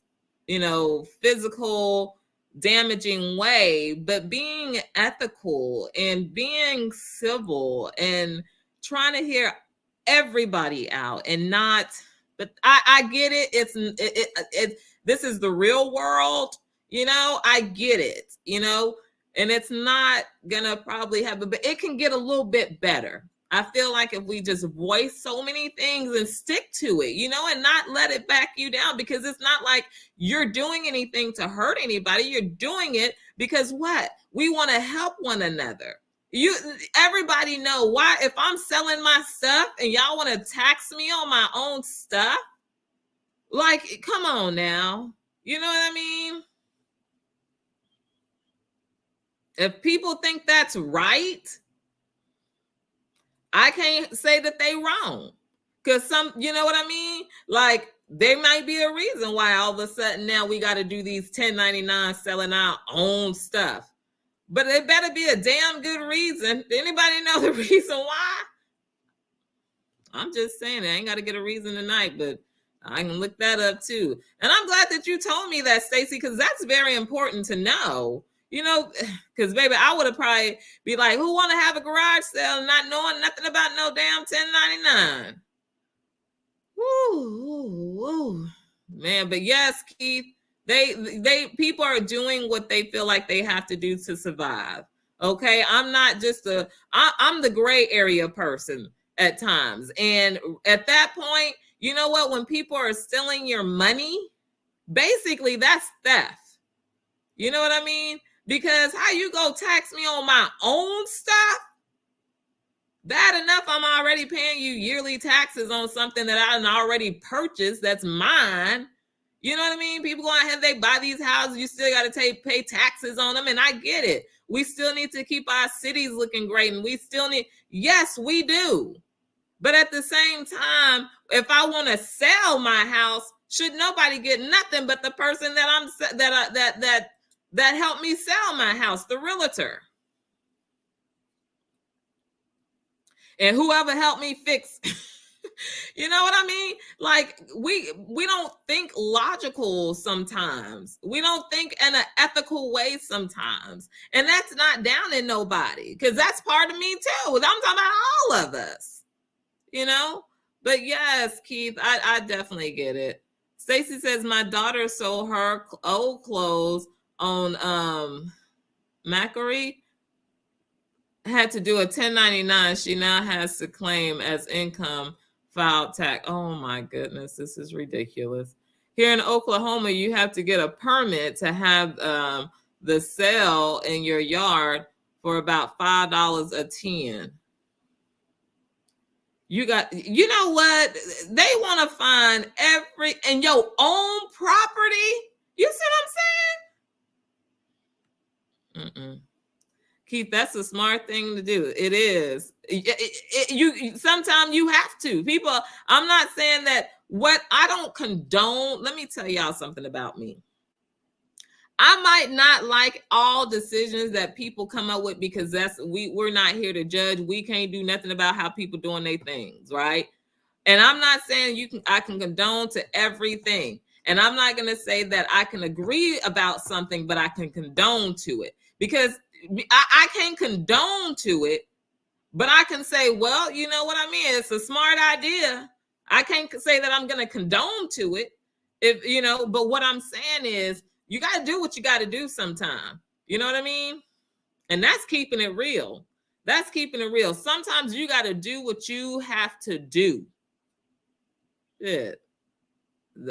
physical damaging way, but being ethical and being civil and trying to hear everybody out and not. But I get it. This is the real world. I get it, and it's not gonna probably happen, but it can get a little bit better. I feel like if we just voice so many things and stick to it, and not let it back you down, because it's not like you're doing anything to hurt anybody. You're doing it because what? We want to help one another. Everybody know why. If I'm selling my stuff and y'all want to tax me on my own stuff, like, come on now. You know what I mean? If people think that's right, I can't say that they wrong. Because you know what I mean? Like, there might be a reason why all of a sudden now we got to do these 1099 selling our own stuff. But it better be a damn good reason. Anybody know the reason why? I'm just saying, I ain't got to get a reason tonight, but I can look that up too. And I'm glad that you told me that, Stacey, because that's very important to know. Because baby, I would have probably be like, who want to have a garage sale not knowing nothing about no damn 1099? Woo. Man, but yes, Keith, people are doing what they feel like they have to do to survive. Okay, I'm not just I'm the gray area person at times. And at that point, you know what? When people are stealing your money, basically that's theft. You know what I mean? Because how you go tax me on my own stuff? Bad enough I'm already paying you yearly taxes on something that I already purchased that's mine. You know what I mean? People go ahead, they buy these houses, you still got to pay taxes on them, and I get it. We still need to keep our cities looking great, and we still need, yes, we do. But at the same time, if I want to sell my house, should nobody get nothing but the person that helped me sell my house, the realtor. And whoever helped me fix, you know what I mean? Like, we don't think logical sometimes. We don't think in an ethical way sometimes. And that's not down in nobody, because that's part of me too. I'm talking about all of us, But yes, Keith, I definitely get it. Stacey says, my daughter sold her old clothes on Macquarie, had to do a 1099. She now has to claim as income filed tax. Oh my goodness, this is ridiculous. Here in Oklahoma, you have to get a permit to have the sale in your yard for about $5 a 10. You know what? They want to find in your own property. You see what I'm saying? Keith, that's a smart thing to do. It is. You sometimes you have to. People, I'm not saying that I don't condone. Let me tell y'all something about me. I might not like all decisions that people come up with, because we're not here to judge. We can't do nothing about how people doing their things, right? And I'm not saying I can condone to everything. And I'm not going to say that I can agree about something, but I can condone to it, because I can't condone to it, but I can say, well, you know what I mean? It's a smart idea. I can't say that I'm going to condone to it, but what I'm saying is, you got to do what you got to do sometime. You know what I mean? And that's keeping it real. That's keeping it real. Sometimes you got to do what you have to do. Yeah.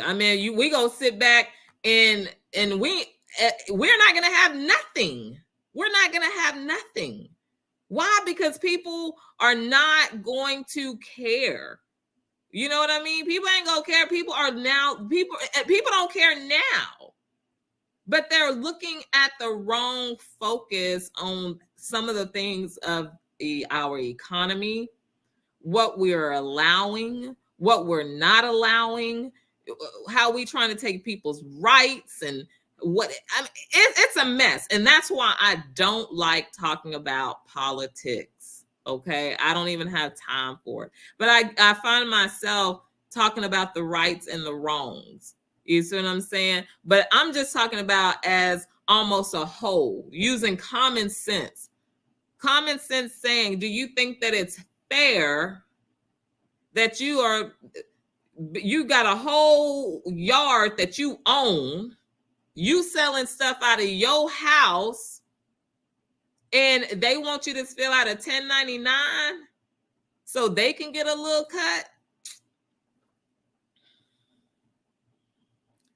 I mean, we go sit back and we're not going to have nothing. We're not going to have nothing. Why? Because people are not going to care. You know what I mean? People ain't going to care. People don't care now. But they're looking at the wrong focus on some of the things of our economy, what we're allowing, what we're not allowing. how we trying to take people's rights and what I mean, it's a mess. And that's why I don't like talking about politics. Okay. I don't even have time for it. But I find myself talking about the rights and the wrongs. You see what I'm saying? But I'm just talking about as almost a whole, using common sense. Common sense saying, do you think that it's fair that you got a whole yard that you own, you selling stuff out of your house, and they want you to fill out a 1099 so they can get a little cut?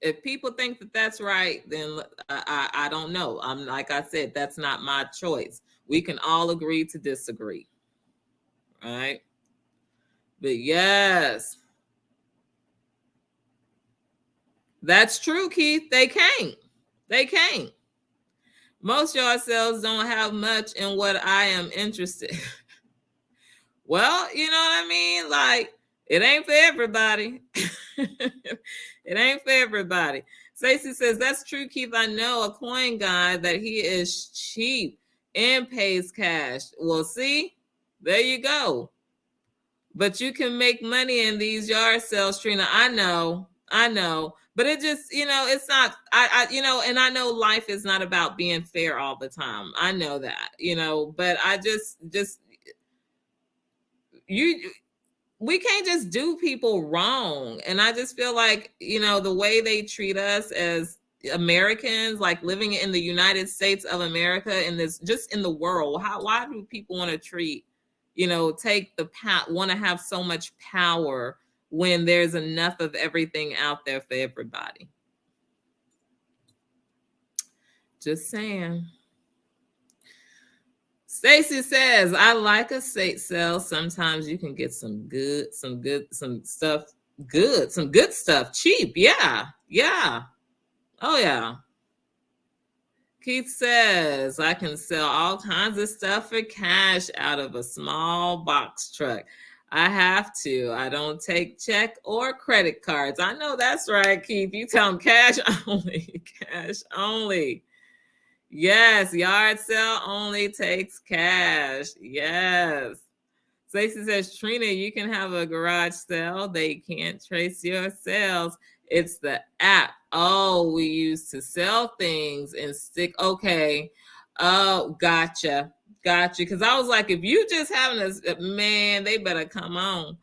If people think that that's right, then I don't know. I'm like I said, that's not my choice. We can all agree to disagree, right? But yes, that's true, Keith. They can't. They can't. Most yard sales don't have much in what I am interested. Well, you know what I mean? Like, it ain't for everybody. It ain't for everybody. Stacey says, that's true, Keith. I know a coin guy that he is cheap and pays cash. Well, see, there you go. But you can make money in these yard sales, Trina. I know. But it just, it's not, and I know life is not about being fair all the time. I know that, but I just we can't just do people wrong. And I just feel like, the way they treat us as Americans, like living in the United States of America, and this just in the world, why do people want to treat, want to have so much power when there's enough of everything out there for everybody? Just saying. Stacy says, I like a estate sale. Sometimes you can get some good stuff cheap. Yeah. Oh yeah. Keith says, I can sell all kinds of stuff for cash out of a small box truck. I have to. I don't take check or credit cards. I know that's right, Keith. You tell them cash only. Cash only. Yes, yard sale only takes cash. Yes. Stacey says, Trina, you can have a garage sale. They can't trace your sales. It's the app. Oh, we use to sell things and stick. Okay. Oh, gotcha. Because I was like, if you just having a man, they better come on.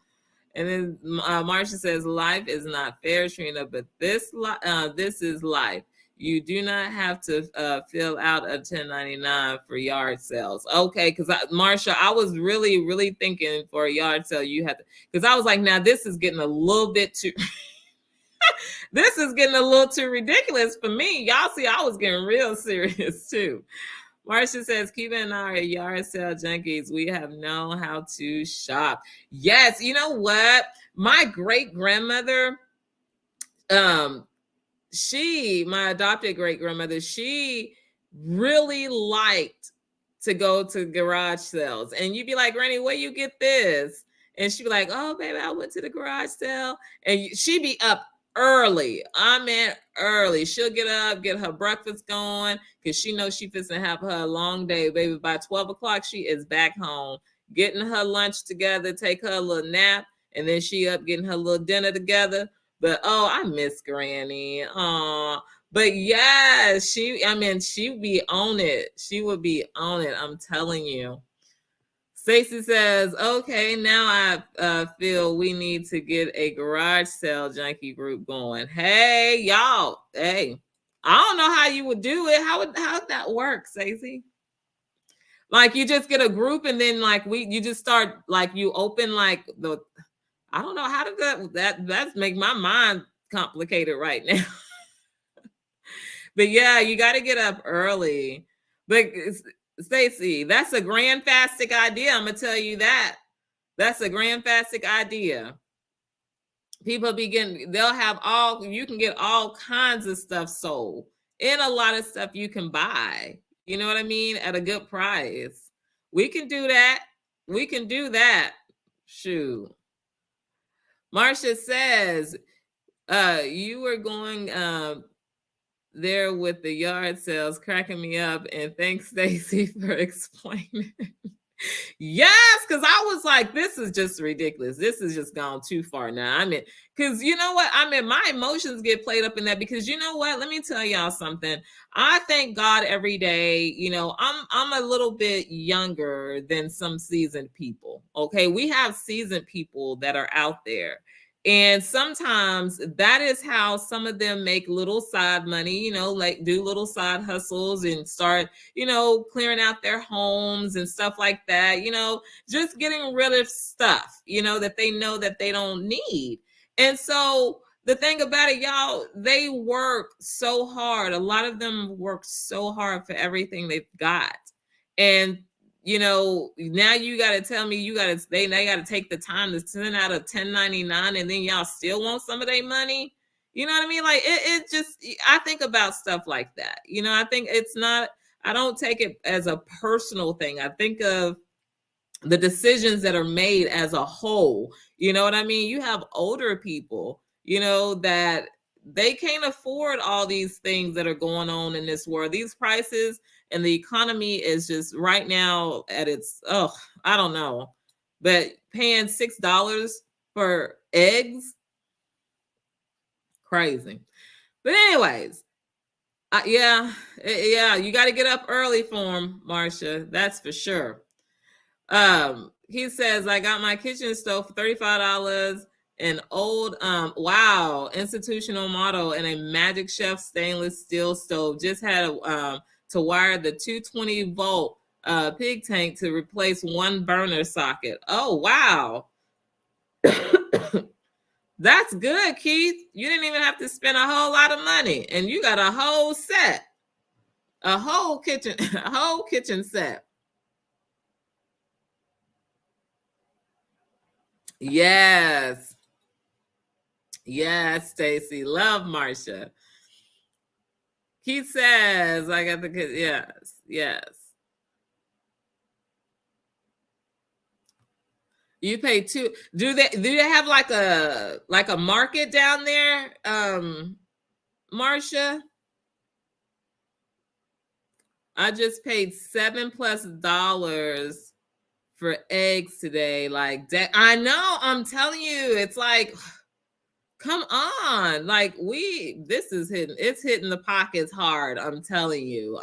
And then Marcia says, life is not fair, Trina, but this is life. You do not have to fill out a 1099 for yard sales. Okay, because Marsha, I was really, really thinking for a yard sale you have to, because I was like, now this is getting a little bit too this is getting a little too ridiculous for me. Y'all see, I was getting real serious too. Marcia says, Kiva and I are yard sale junkies. We have known how to shop. Yes, you know what? My great grandmother, my adopted great grandmother, she really liked to go to garage sales. And you'd be like, Granny, where you get this? And she'd be like, oh, baby, I went to the garage sale. And she'd be up early. I mean, early. She'll get up, get her breakfast going, because she knows she fits to have her long day. Baby, by 12 o'clock, she is back home, getting her lunch together, take her a little nap, and then she up getting her little dinner together. But I miss Granny. But yeah, she would be on it. She would be on it. I'm telling you. Stacey says, okay, now I feel we need to get a garage sale junkie group going. Hey, y'all. Hey, I don't know how you would do it. How'd that work, Stacey? Like you just get a group and then like you just start like you open like I don't know how to that's make my mind complicated right now. But yeah, you got to get up early. But Stacey, that's a grandfastic idea. I'm gonna tell you that. That's a grandfastic idea. People they'll have you can get all kinds of stuff sold and a lot of stuff you can buy. You know what I mean? At a good price. We can do that. Shoot. Marcia says, You were going there with the yard sales, cracking me up, and thanks, Stacy, for explaining. Yes, because I was like, this is just ridiculous. This has just gone too far now. I mean, because you know what? I mean, my emotions get played up in that because you know what? Let me tell y'all something. I thank God every day. You know, I'm a little bit younger than some seasoned people. Okay. We have seasoned people that are out there. And sometimes that is how some of them make little side money, you know, like do little side hustles and start, you know, clearing out their homes and stuff like that, you know, just getting rid of stuff, you know, that they know that they don't need. And so the thing about it, y'all, they work so hard. A lot of them work so hard for everything they've got. And you know, now you got to tell me they got to take the time to send out a 1099 and then y'all still want some of their money. You know what I mean? Like it just, I think about stuff like that. You know, I think I don't take it as a personal thing. I think of the decisions that are made as a whole. You know what I mean? You have older people, you know, that they can't afford all these things that are going on in this world. These prices and the economy is just right now at its, I don't know, but paying $6 for eggs, crazy. But anyways, yeah, you got to get up early for them, Marcia. That's for sure. He says, I got my kitchen stove for $35, an old wow institutional model, and a Magic Chef stainless steel stove. Just had to wire the 220-volt pig tank to replace one burner socket. Oh wow. That's good, Keith. You didn't even have to spend a whole lot of money, and you got a whole set, a whole kitchen set. Yes. Yes, Stacy. Love Marcia. Keith says, I got the kids. Yes. You pay two. Do they have like a market down there, Marcia? I just paid $7+ for eggs today. Like that. I know, I'm telling you, it's like, come on. Like it's hitting the pockets hard. I'm telling you.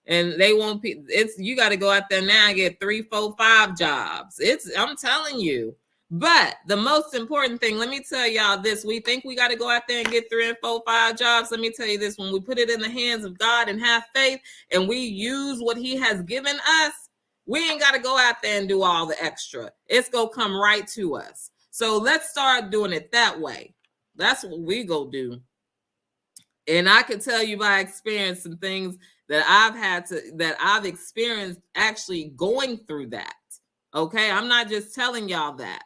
And they won't you got to go out there now and get 3, 4, 5 jobs. I'm telling you. But the most important thing, let me tell y'all this. We think we got to go out there and get 3 and 4, 5 jobs. Let me tell you this. When we put it in the hands of God and have faith and we use what he has given us, we ain't got to go out there and do all the extra. It's going to come right to us. So let's start doing it that way. That's what we go do. And I can tell you by experience some things that I've experienced actually going through that. Okay. I'm not just telling y'all that.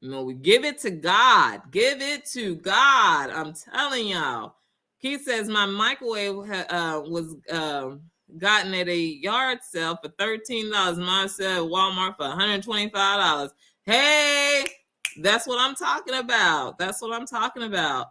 No, we give it to God. Give it to God. I'm telling y'all. Keith says my microwave was gotten at a yard sale for $13. Mine said Walmart for $125. Hey, that's what I'm talking about.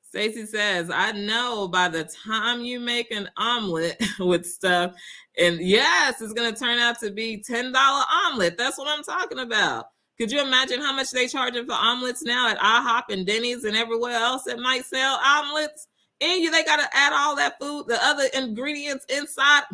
Stacy says, I know by the time you make an omelet with stuff, and yes, it's going to turn out to be $10 omelet. That's what I'm talking about. Could you imagine how much they charging for omelets now at IHOP and Denny's and everywhere else that might sell omelets? And they got to add all that food, the other ingredients inside.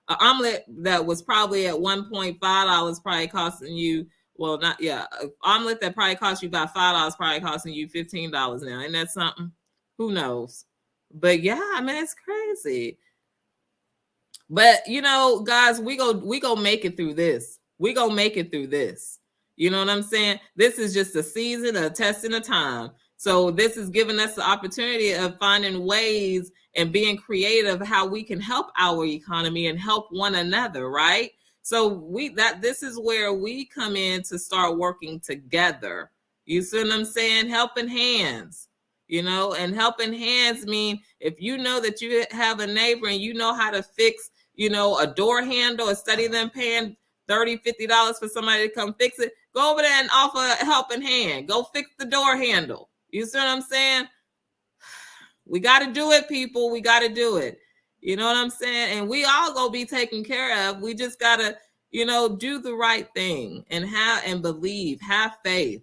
An omelet that was probably at $1.5 probably costing you, well, not, yeah, an omelet that probably cost you about $5 probably costing you $15 now. Ain't that something? Who knows? But yeah, I mean, it's crazy. But guys, we go make it through this. We go make it through this. You know what I'm saying? This is just a season, a test, and a time. So this is giving us the opportunity of finding ways and being creative how we can help our economy and help one another, right? So this is where we come in to start working together. You see what I'm saying? Helping hands, and helping hands mean if you know that you have a neighbor and you know how to fix, a door handle, instead of them paying $30, $50 for somebody to come fix it, Go over there and offer a helping hand. Go fix the door handle. You see what I'm saying? We got to do it, people. We got to do it. You know what I'm saying? And we all gonna be taken care of. We just gotta, do the right thing and believe, have faith.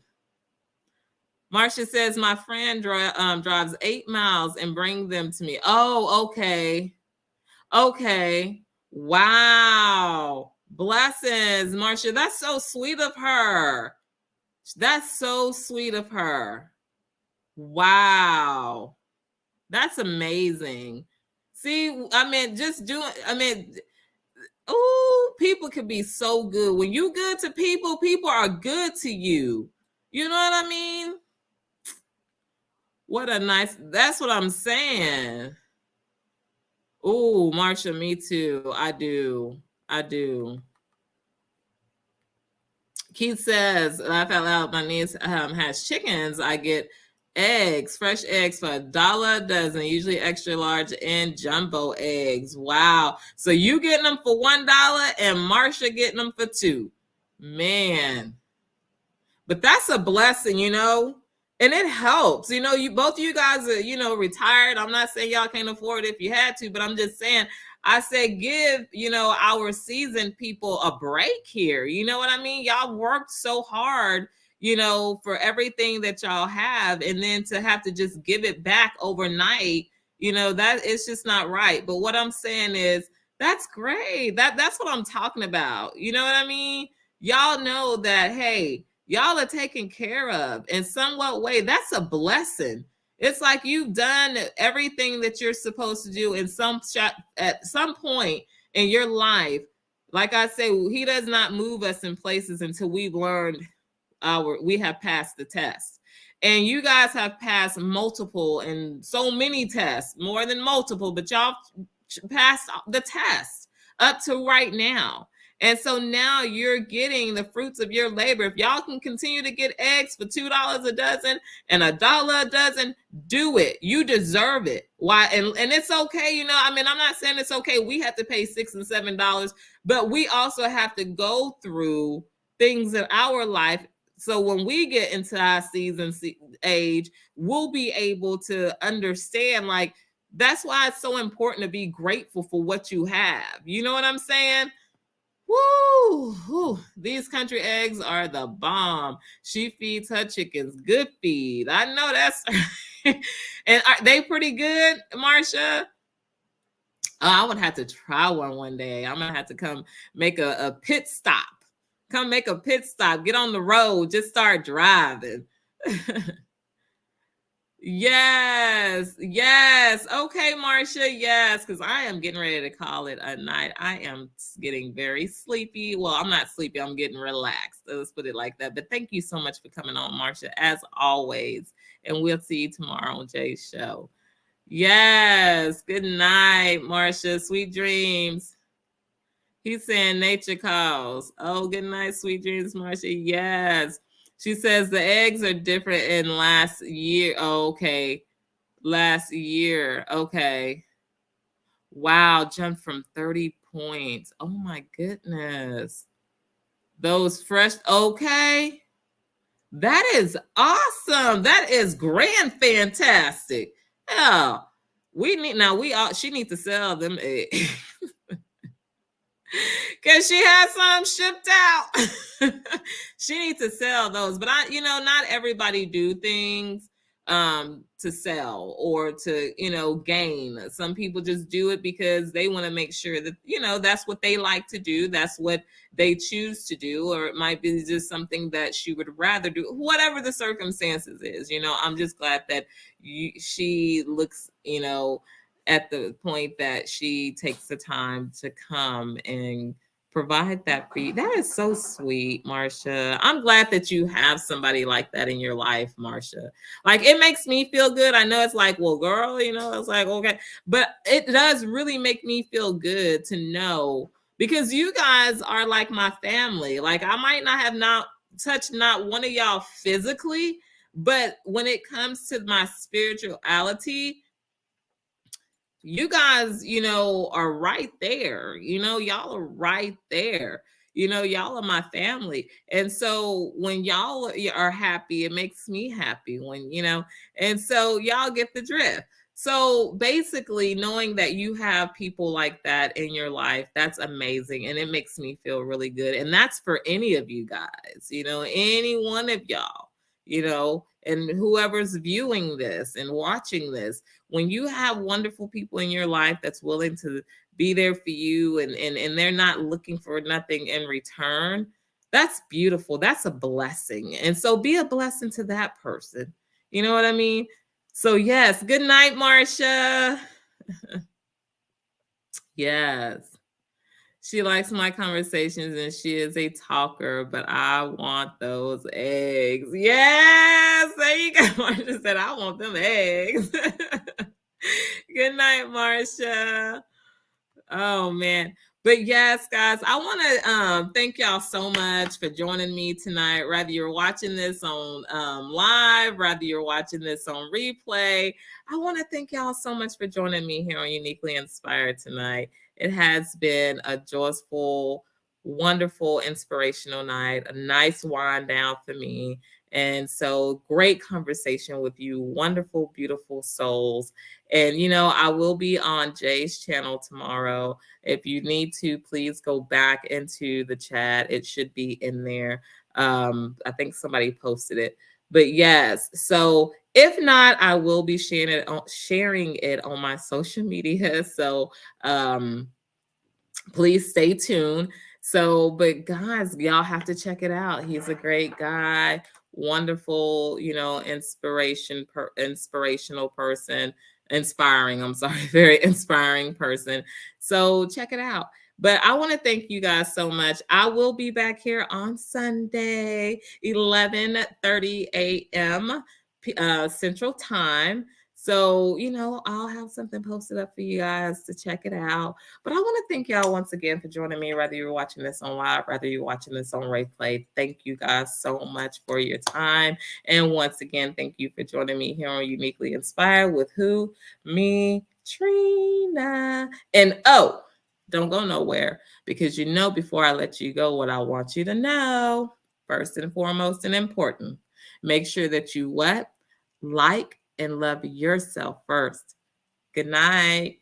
Marcia says my friend drives 8 miles and bring them to me. Oh, okay. Okay. Wow. Blessings, Marcia. That's so sweet of her. That's so sweet of her. Wow. That's amazing. See, people can be so good. When you good to people, people are good to you. You know what I mean? That's what I'm saying. Oh, Marsha, me too. I do. Keith says, laugh out loud, my niece has chickens. I get fresh eggs for $1 a dozen, usually extra large and jumbo eggs. Wow. So you getting them for $1 and Marsha getting them for $2. Man. But that's a blessing, and it helps. Both of you guys are, retired. I'm not saying y'all can't afford it if you had to, but I'm just saying, I say give, our seasoned people a break here. You know what I mean? Y'all worked so hard, for everything that y'all have, and then to have to just give it back overnight, that it's just not right. But what I'm saying is that's great. That's what I'm talking about. You know what I mean? Y'all know that, hey, y'all are taken care of in somewhat way. That's a blessing. It's like you've done everything that you're supposed to do at some point in your life. Like I say, he does not move us in places until we've learned we have passed the test. And you guys have passed multiple and so many tests, more than multiple, but y'all passed the test up to right now. And so now you're getting the fruits of your labor. If y'all can continue to get eggs for $2 a dozen and $1 a dozen, do it. You deserve it. Why? And it's okay. I'm not saying it's okay. We have to pay $6 and $7, but we also have to go through things in our life. So when we get into our season age, we'll be able to understand, like, that's why it's so important to be grateful for what you have. You know what I'm saying? Woo! These country eggs are the bomb. She feeds her chickens good feed. I know that's and are they pretty good, Marsha? I would have to try one day. I'm gonna have to come make a pit stop. Come make a pit stop. Get on the road. Just start driving. Yes. Okay, Marsha. Yes, because I am getting ready to call it a night. I am getting very sleepy. Well, I'm not sleepy. I'm getting relaxed. Let's put it like that. But thank you so much for coming on, Marsha, as always. And we'll see you tomorrow on Jay's show. Yes. Good night, Marsha. Sweet dreams. He's saying nature calls. Oh, good night, sweet dreams, Marsha. Yes. She says the eggs are different in last year. Oh, okay. Last year. Okay. Wow. Jumped from 30 points. Oh, my goodness. Those fresh. Okay. That is awesome. That is grand fantastic. Yeah. She needs to sell them eggs. Because she has some shipped out. She needs to sell those. But not everybody do things to sell or to, gain. Some people just do it because they want to make sure that, that's what they like to do. That's what they choose to do. Or it might be just something that she would rather do. Whatever the circumstances is, I'm just glad that she looks, at the point that she takes the time to come and provide that feed. That is so sweet, Marsha. I'm glad that you have somebody like that in your life, Marsha. Like, it makes me feel good. I know it's like, well, girl, it's like, okay. But it does really make me feel good to know, because you guys are like my family. Like, I might not have touched not one of y'all physically, but when it comes to my spirituality, you guys, are right there. Y'all are right there. Y'all are my family. And so when y'all are happy, it makes me happy and so y'all get the drift. So basically, knowing that you have people like that in your life, that's amazing. And it makes me feel really good. And that's for any of you guys, any one of y'all, and whoever's viewing this and watching this. When you have wonderful people in your life that's willing to be there for you, and they're not looking for nothing in return, that's beautiful. That's a blessing. And so be a blessing to that person. You know what I mean? So yes, good night, Marcia. Yes. She likes my conversations and she is a talker, but I want those eggs. Yes, there you go. Marcia said, I want them eggs. Good night, Marcia. Oh man. But yes, guys, I want to thank y'all so much for joining me tonight. Whether you're watching this on live, whether you're watching this on replay, I want to thank y'all so much for joining me here on Uniquely Inspired tonight. It has been a joyful, wonderful, inspirational night, a nice wind down for me. And so great conversation with you, wonderful, beautiful souls. And, I will be on Jay's channel tomorrow. If you need to, please go back into the chat. It should be in there. I think somebody posted it. But yes, so if not, I will be sharing it on my social media. So please stay tuned. So, but guys, y'all have to check it out. He's a great guy, wonderful, inspirational person, inspiring. I'm sorry, very inspiring person. So check it out. But I want to thank you guys so much. I will be back here on Sunday, 11:30 a.m. Central Time. So, I'll have something posted up for you guys to check it out. But I want to thank y'all once again for joining me, whether you're watching this on live, whether you're watching this on replay. Thank you guys so much for your time. And once again, thank you for joining me here on Uniquely Inspired with who? Me, Trina. And don't go nowhere, because before I let you go, what I want you to know, first and foremost and important, make sure that you what? Like and love yourself first. Good night.